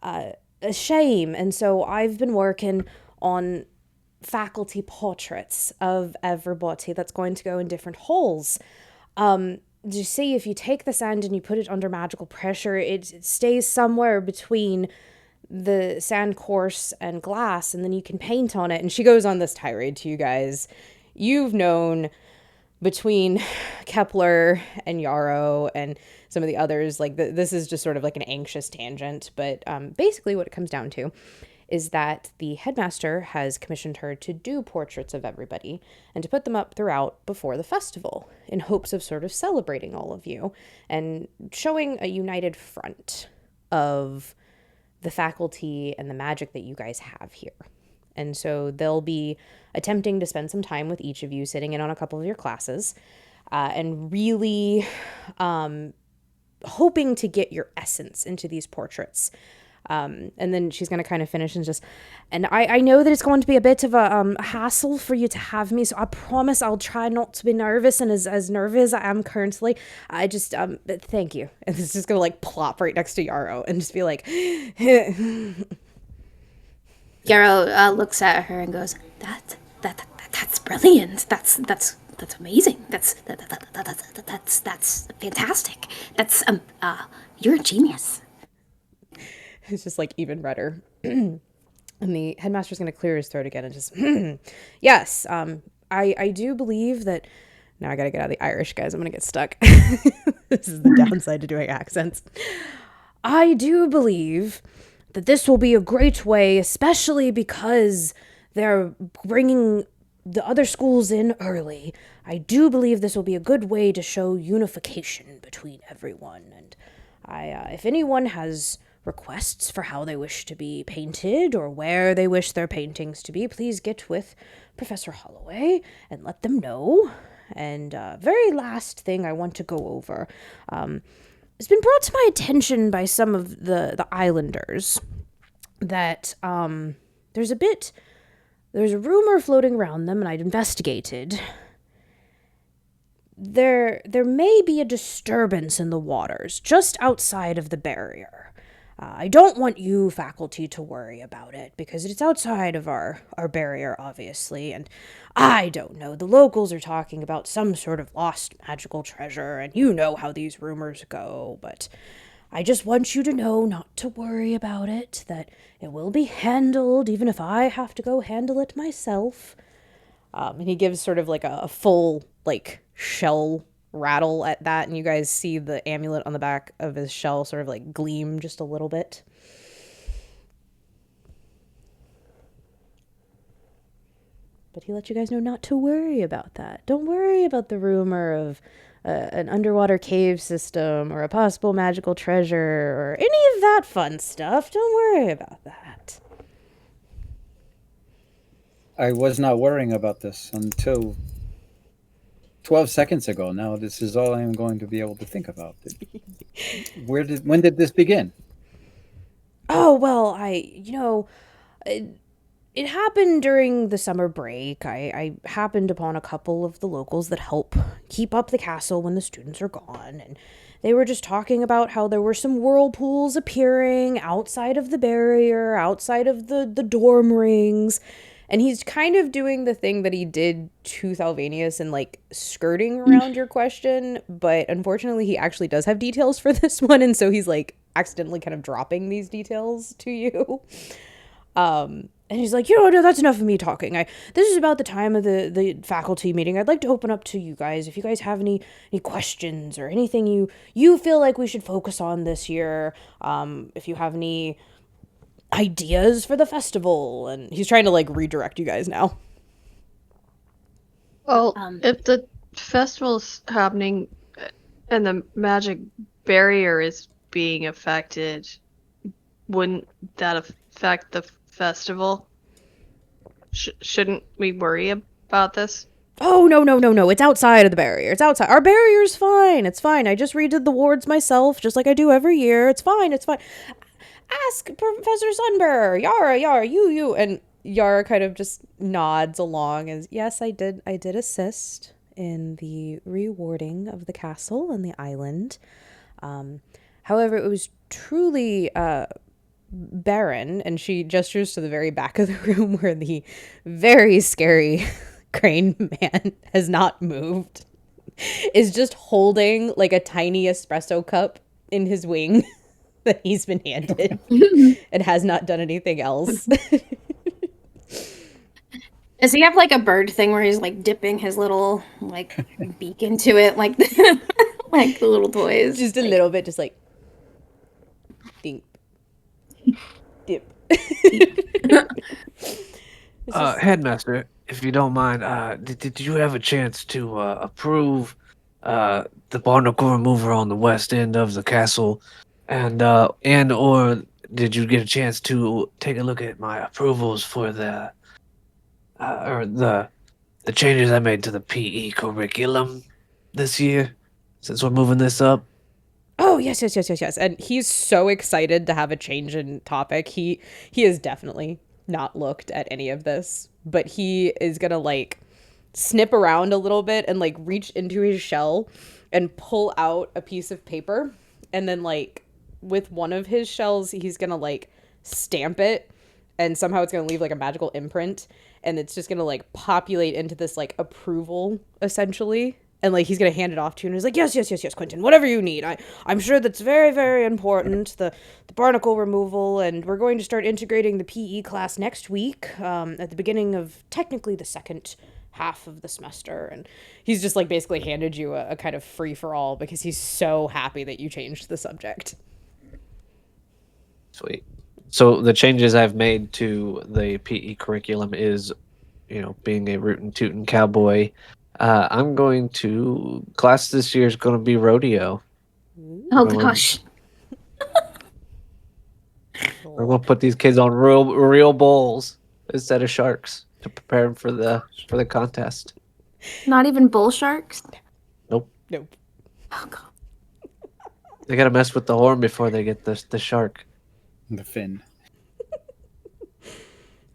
a shame. And so I've been working on faculty portraits of everybody that's going to go in different holes. You see, if you take the sand and you put it under magical pressure, it stays somewhere between the sand course and glass, and then you can paint on it. And she goes on this tirade to you guys. You've known between Kepler and Yarrow and some of the others, like this is just sort of like an anxious tangent, but basically what it comes down to is that the headmaster has commissioned her to do portraits of everybody and to put them up throughout before the festival in hopes of sort of celebrating all of you and showing a united front of the faculty and the magic that you guys have here. And so they'll be attempting to spend some time with each of you, sitting in on a couple of your classes, and really hoping to get your essence into these portraits. And then she's going to kind of finish and just, and I know that it's going to be a bit of a hassle for you to have me, so I promise I'll try not to be nervous and as nervous as I am currently. I just, thank you. And it's just going to like plop right next to Yarrow and just be like, Yarrow looks at her and goes, That's brilliant. That's amazing. That's fantastic. You're a genius." It's just like even redder. And the headmaster's going to clear his throat again and just, yes, I do believe that. Now I got to get out of the Irish, guys. I'm going to get stuck. This is the downside to doing accents. I do believe that this will be a great way, especially because they're bringing the other schools in early. I do believe this will be a good way to show unification between everyone. And if anyone has requests for how they wish to be painted or where they wish their paintings to be, please get with Professor Holloway and let them know. And very last thing I want to go over. It's been brought to my attention by some of the islanders that there's a rumor floating around them, and I'd investigated. There may be a disturbance in the waters just outside of the barrier. I don't want you, faculty, to worry about it, because it's outside of our barrier, obviously, and I don't know. The locals are talking about some sort of lost magical treasure, and you know how these rumors go, but I just want you to know not to worry about it, that it will be handled, even if I have to go handle it myself. And he gives sort of like a full, like, shell rattle at that, and you guys see the amulet on the back of his shell sort of like gleam just a little bit. But he let you guys know not to worry about that. Don't worry about the rumor of an underwater cave system or a possible magical treasure or any of that fun stuff. Don't worry about that. I was not worrying about this until 12 seconds ago. Now this is all I'm going to be able to think about. When did this begin? Oh, well, it happened during the summer break. I happened upon a couple of the locals that help keep up the castle when the students are gone, and they were just talking about how there were some whirlpools appearing outside of the barrier, outside of the dorm rings. And he's kind of doing the thing that he did to Thalvanius and like skirting around your question, but unfortunately he actually does have details for this one, and so he's like accidentally kind of dropping these details to you. And he's like, no, that's enough of me talking. This is about the time of the faculty meeting. I'd like to open up to you guys. If you guys have any questions or anything you feel like we should focus on this year, if you have any ideas for the festival. And he's trying to like redirect you guys now. Well, if the festival's happening and the magic barrier is being affected, wouldn't that affect the festival? Shouldn't we worry about this? Oh, no. It's outside of the barrier. It's outside. Our barrier's fine. It's fine. I just redid the wards myself, just like I do every year. It's fine. Ask Professor Sunbur. Yara, you. And Yara kind of just nods along as, yes, I did assist in the rewarding of the castle and the island. However, it was truly barren, and she gestures to the very back of the room where the very scary crane man has not moved, is just holding like a tiny espresso cup in his wing that he's been handed and has not done anything else. Does he have like a bird thing where he's like dipping his little like beak into it, like like the little toys? Just a little bit, just like dink, dip. Headmaster, if you don't mind, did you have a chance to approve the barnacle remover on the west end of the castle, and or did you get a chance to take a look at my approvals for the changes I made to the PE curriculum this year, since we're moving this up? Oh, yes. And he's so excited to have a change in topic. He has definitely not looked at any of this, but he is gonna like snip around a little bit and like reach into his shell and pull out a piece of paper, and then like with one of his shells he's gonna like stamp it and somehow it's going to leave like a magical imprint, and it's just going to like populate into this like approval essentially. And like he's gonna hand it off to you, and he's like, yes, yes, yes, yes, Quentin, whatever you need. I'm sure that's very, very important. The barnacle removal, and we're going to start integrating the PE class next week, at the beginning of technically the second half of the semester. And he's just like basically handed you a kind of free for all because he's so happy that you changed the subject. Sweet. So the changes I've made to the PE curriculum is, being a rootin' tootin' cowboy. I'm going to class this year is going to be rodeo. Oh We're, gosh. we're going to put these kids on real bulls instead of sharks to prepare them for the contest. Not even bull sharks? Nope. Nope. Oh god. They got to mess with the horn before they get the shark. The fin.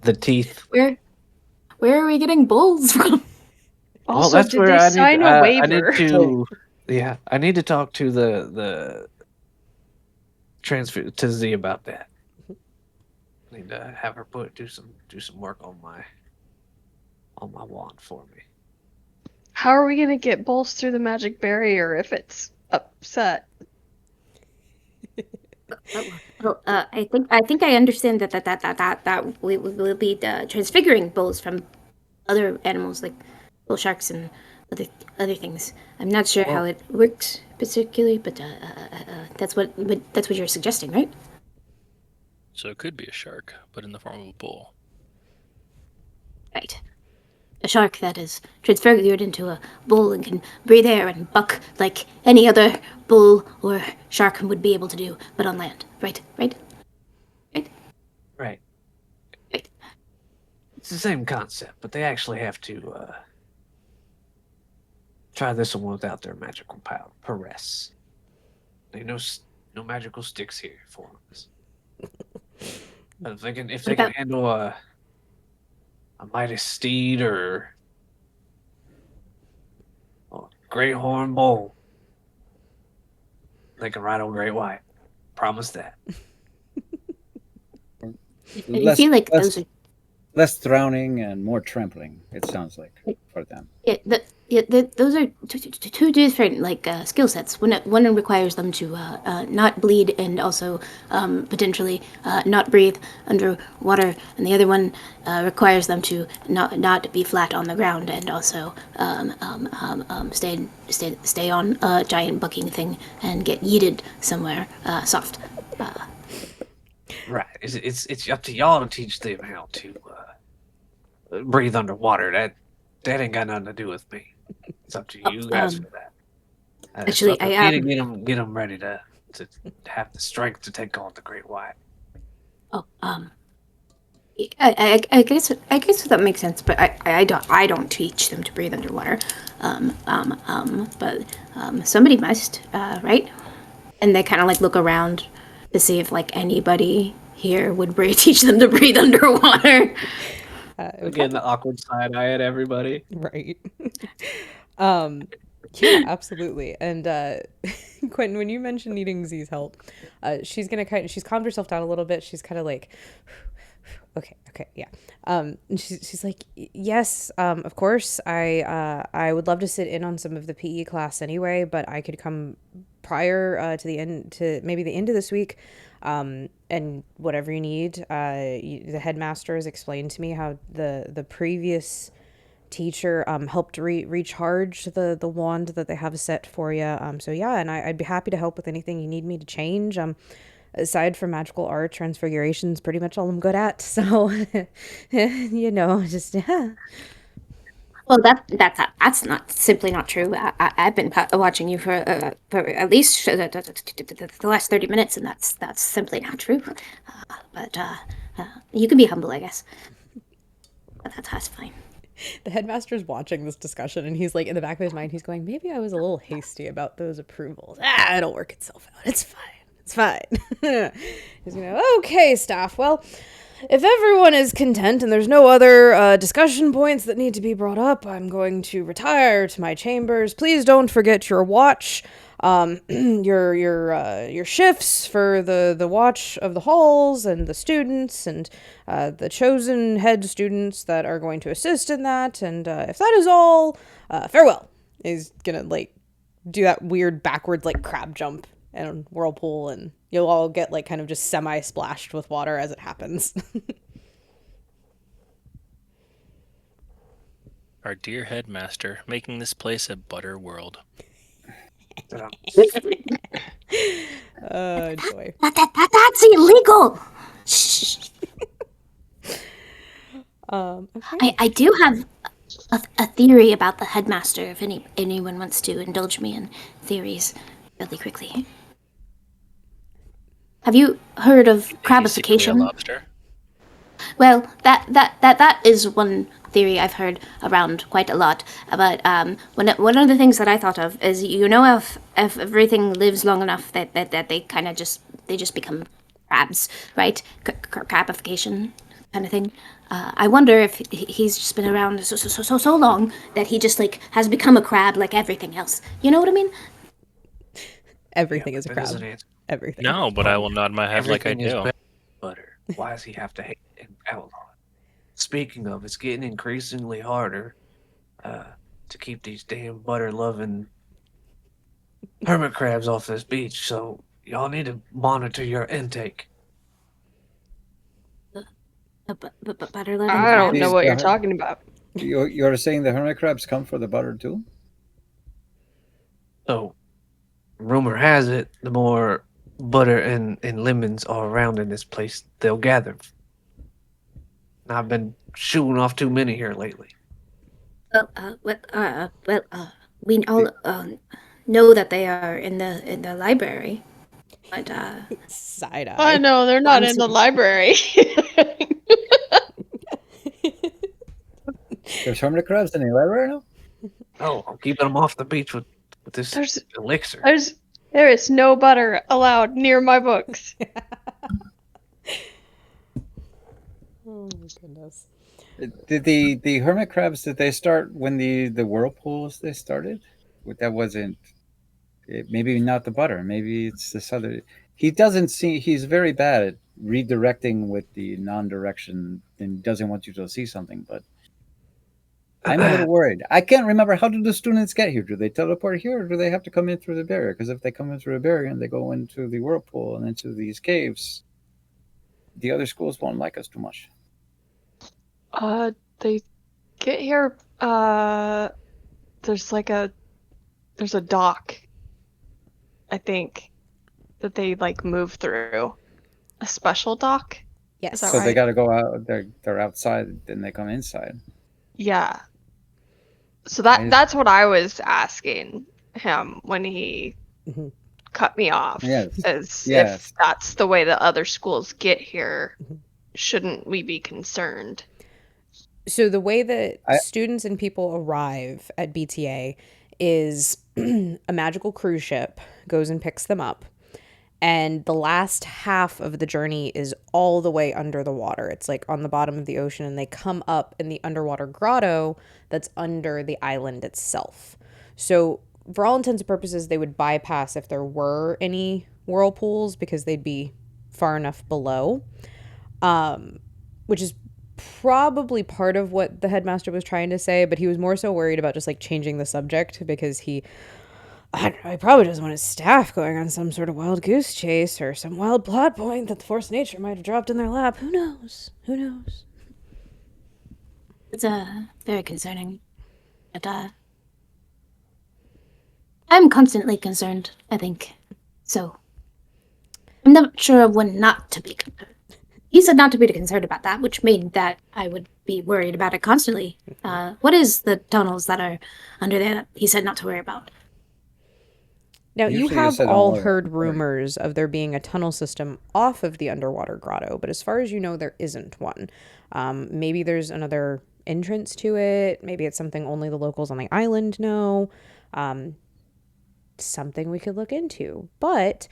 The teeth. Where are we getting bulls from? Also, did they sign a waiver? I need to. Yeah, I need to talk to the transfer to Z about that. I need to have her do some work on my wand for me. How are we gonna get bulls through the magic barrier if it's upset? Well, I think I understand that we will be transfiguring bulls from other animals like bull sharks and other things. I'm not sure how it works particularly, but that's what you're suggesting, right? So it could be a shark, but in the form of a bull. Right. A shark that is transfigured into a bull and can breathe air and buck like any other bull or shark would be able to do, but on land. Right? Right. Right. It's the same concept, but they actually have to try this one without their magical power. Press. There's no magical sticks here for us. But if they can handle a mighty steed or a great horn bull, they can ride on great white. Promise that. I feel like those are less drowning and more trampling. It sounds like for them. those are two different skill sets. One requires them to not bleed and also potentially not breathe underwater, and the other one requires them to not be flat on the ground and also stay on a giant bucking thing and get yeeted somewhere soft. Right. It's up to y'all to teach them how to breathe underwater. That ain't got nothing to do with me. It's up to you guys for that. Actually, it's up to me to get them ready to have the strength to take on the great white. Oh, I guess that makes sense, but I don't teach them to breathe underwater. But somebody must, right? And they kind of look around to see if anybody here would teach them to breathe underwater. Again, the awkward side eye at everybody. Right. Yeah, absolutely. And Quentin, when you mentioned needing Z's help, she's calmed herself down a little bit. She's kind of like, okay, yeah. And she's like, yes, of course, I would love to sit in on some of the PE class anyway, but I could come prior to maybe the end of this week. And whatever you need, the headmaster has explained to me how the previous teacher helped recharge the wand that they have set for you. So yeah, and I'd be happy to help with anything you need me to change. Aside from magical art, transfiguration's pretty much all I'm good at. So, just yeah. Well, that's simply not true. I've been watching you for at least the last 30 minutes, and that's simply not true. But you can be humble, I guess. But that's fine. The headmaster's watching this discussion, and he's like, in the back of his mind, he's going, maybe I was a little hasty about those approvals. It'll work itself out. It's fine. He's okay, staff. Well, if everyone is content and there's no other discussion points that need to be brought up, I'm going to retire to my chambers. Please don't forget your watch. your shifts for the watch of the halls and the students and the chosen head students that are going to assist in that. And if that is all, farewell. He's gonna like do that weird backwards like crab jump and whirlpool, and you'll all get like kind of just semi splashed with water as it happens. Our dear headmaster, making this place a butter world. Joy. That's illegal. Shh. Okay. I do have a theory about the headmaster. If anyone wants to indulge me in theories, really quickly. Have you heard of Basically a crabification? lobster. Well, that is one theory I've heard around quite a lot. But one of the things that I thought of is, if everything lives long enough that they kind of just become crabs, right? Crabification kind of thing. I wonder if he's just been around so long that he just like has become a crab like everything else. You know what I mean? Everything is a that crab. doesn't answer. Everything. No, but I will nod my head like I Everything is do. better than butter. Why does he have to hate and outlaw it? Speaking of, it's getting increasingly harder to keep these damn butter-loving hermit crabs off this beach. So y'all need to monitor your intake. Butter loving I don't crabs. know what you're talking about. You're saying the hermit crabs come for the butter too? So, rumor has it, the more butter and lemons are around in this place, they'll gather. I've been shooing off too many here lately. We all know that they are in the library, but Side eye. I know they're not in the library. There's hermit crabs in the library now? Oh, I'm keeping them off the beach with this There's- elixir. There is no butter allowed near my books. Oh my goodness. Did the hermit crabs, did they start when the whirlpools they started? That wasn't maybe not the butter. Maybe it's this other. He doesn't see. He's very bad at redirecting with the non-direction and doesn't want you to see something. But I'm a little worried. I can't remember, how do the students get here? Do they teleport here, or do they have to come in through the barrier? Because if they come in through the barrier and they go into the whirlpool and into these caves, the other schools won't like us too much. They get here. There's a dock, I think, that they like move through. A special dock. Yes. Is that So they right? got to go out. They're outside, then they come inside. Yeah. So I- that's what I was asking him when he Mhm. cut me off. Yes. Is Yes. if that's the way the other schools get here, Mhm. shouldn't we be concerned? So the way that I- students and people arrive at BTA is a magical cruise ship goes and picks them up. And the last half of the journey is all the way under the water. It's like on the bottom of the ocean, and they come up in the underwater grotto that's under the island itself. So for all intents and purposes, they would bypass if there were any whirlpools because they'd be far enough below, which is probably part of what the headmaster was trying to say, but he was more so worried about just like changing the subject because he probably doesn't want his staff going on some sort of wild goose chase or some wild plot point that the force of nature might have dropped in their lap. Who knows? Who knows? It's very concerning. But I'm constantly concerned, I think. So I'm not sure of when not to be concerned. He said not to be concerned about that, which made that I would be worried about it constantly. What is the tunnels that are under there that he said not to worry about? Now, you Usually you have said don't all worry. heard rumors of there being a tunnel system off of the underwater grotto, but as far as you know, there isn't one. Maybe there's another entrance to it. Maybe it's something only the locals on the island know. Something we could look into. But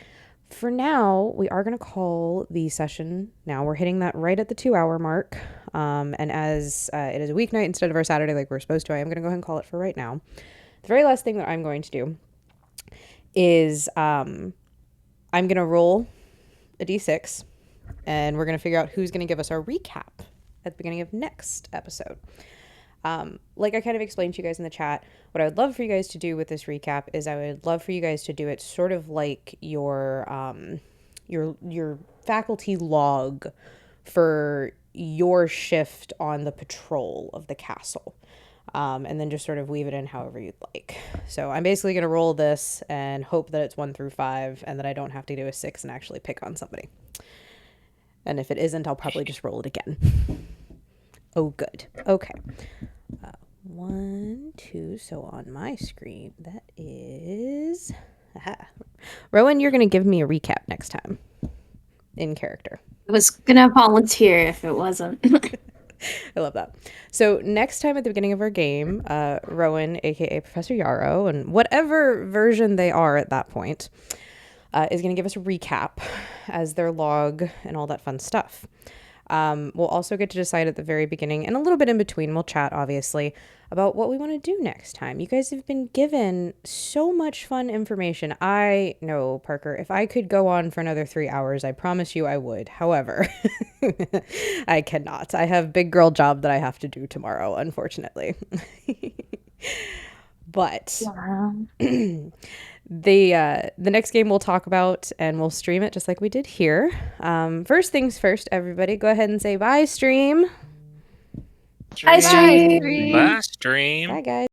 for now, we are going to call the session. Now we're hitting that right at the 2-hour mark. And as it is a weeknight instead of our Saturday like we're supposed to, I am going to go ahead and call it for right now. The very last thing that I'm going to do is I'm going to roll a d6, and we're going to figure out who's going to give us our recap at the beginning of next episode. Like I kind of explained to you guys in the chat, what I would love for you guys to do with this recap is I would love for you guys to do it sort of like your faculty log for your shift on the patrol of the castle. And then just sort of weave it in however you'd like. So I'm basically going to roll this and hope that it's 1 through 5 and that I don't have to do a 6 and actually pick on somebody. And if it isn't, I'll probably just roll it again. Oh, good. Okay. 1, 2. So on my screen, that is... Aha. Rowan, you're going to give me a recap next time. In character. I was gonna volunteer if it wasn't. I love that. So next time at the beginning of our game, Rowan, aka Professor Yarrow, and whatever version they are at that point, is going to give us a recap as their log and all that fun stuff. We'll also get to decide at the very beginning and a little bit in between, we'll chat obviously, about what we want to do next time. You guys have been given so much fun information. I know, Parker, if I could go on for another 3 hours, I promise you I would. However, I cannot. I have big girl job that I have to do tomorrow, unfortunately. But the next game we'll talk about and we'll stream it just like we did here. First things first, everybody, go ahead and say bye, stream. Bye, stream. Bye, stream. Bye, guys.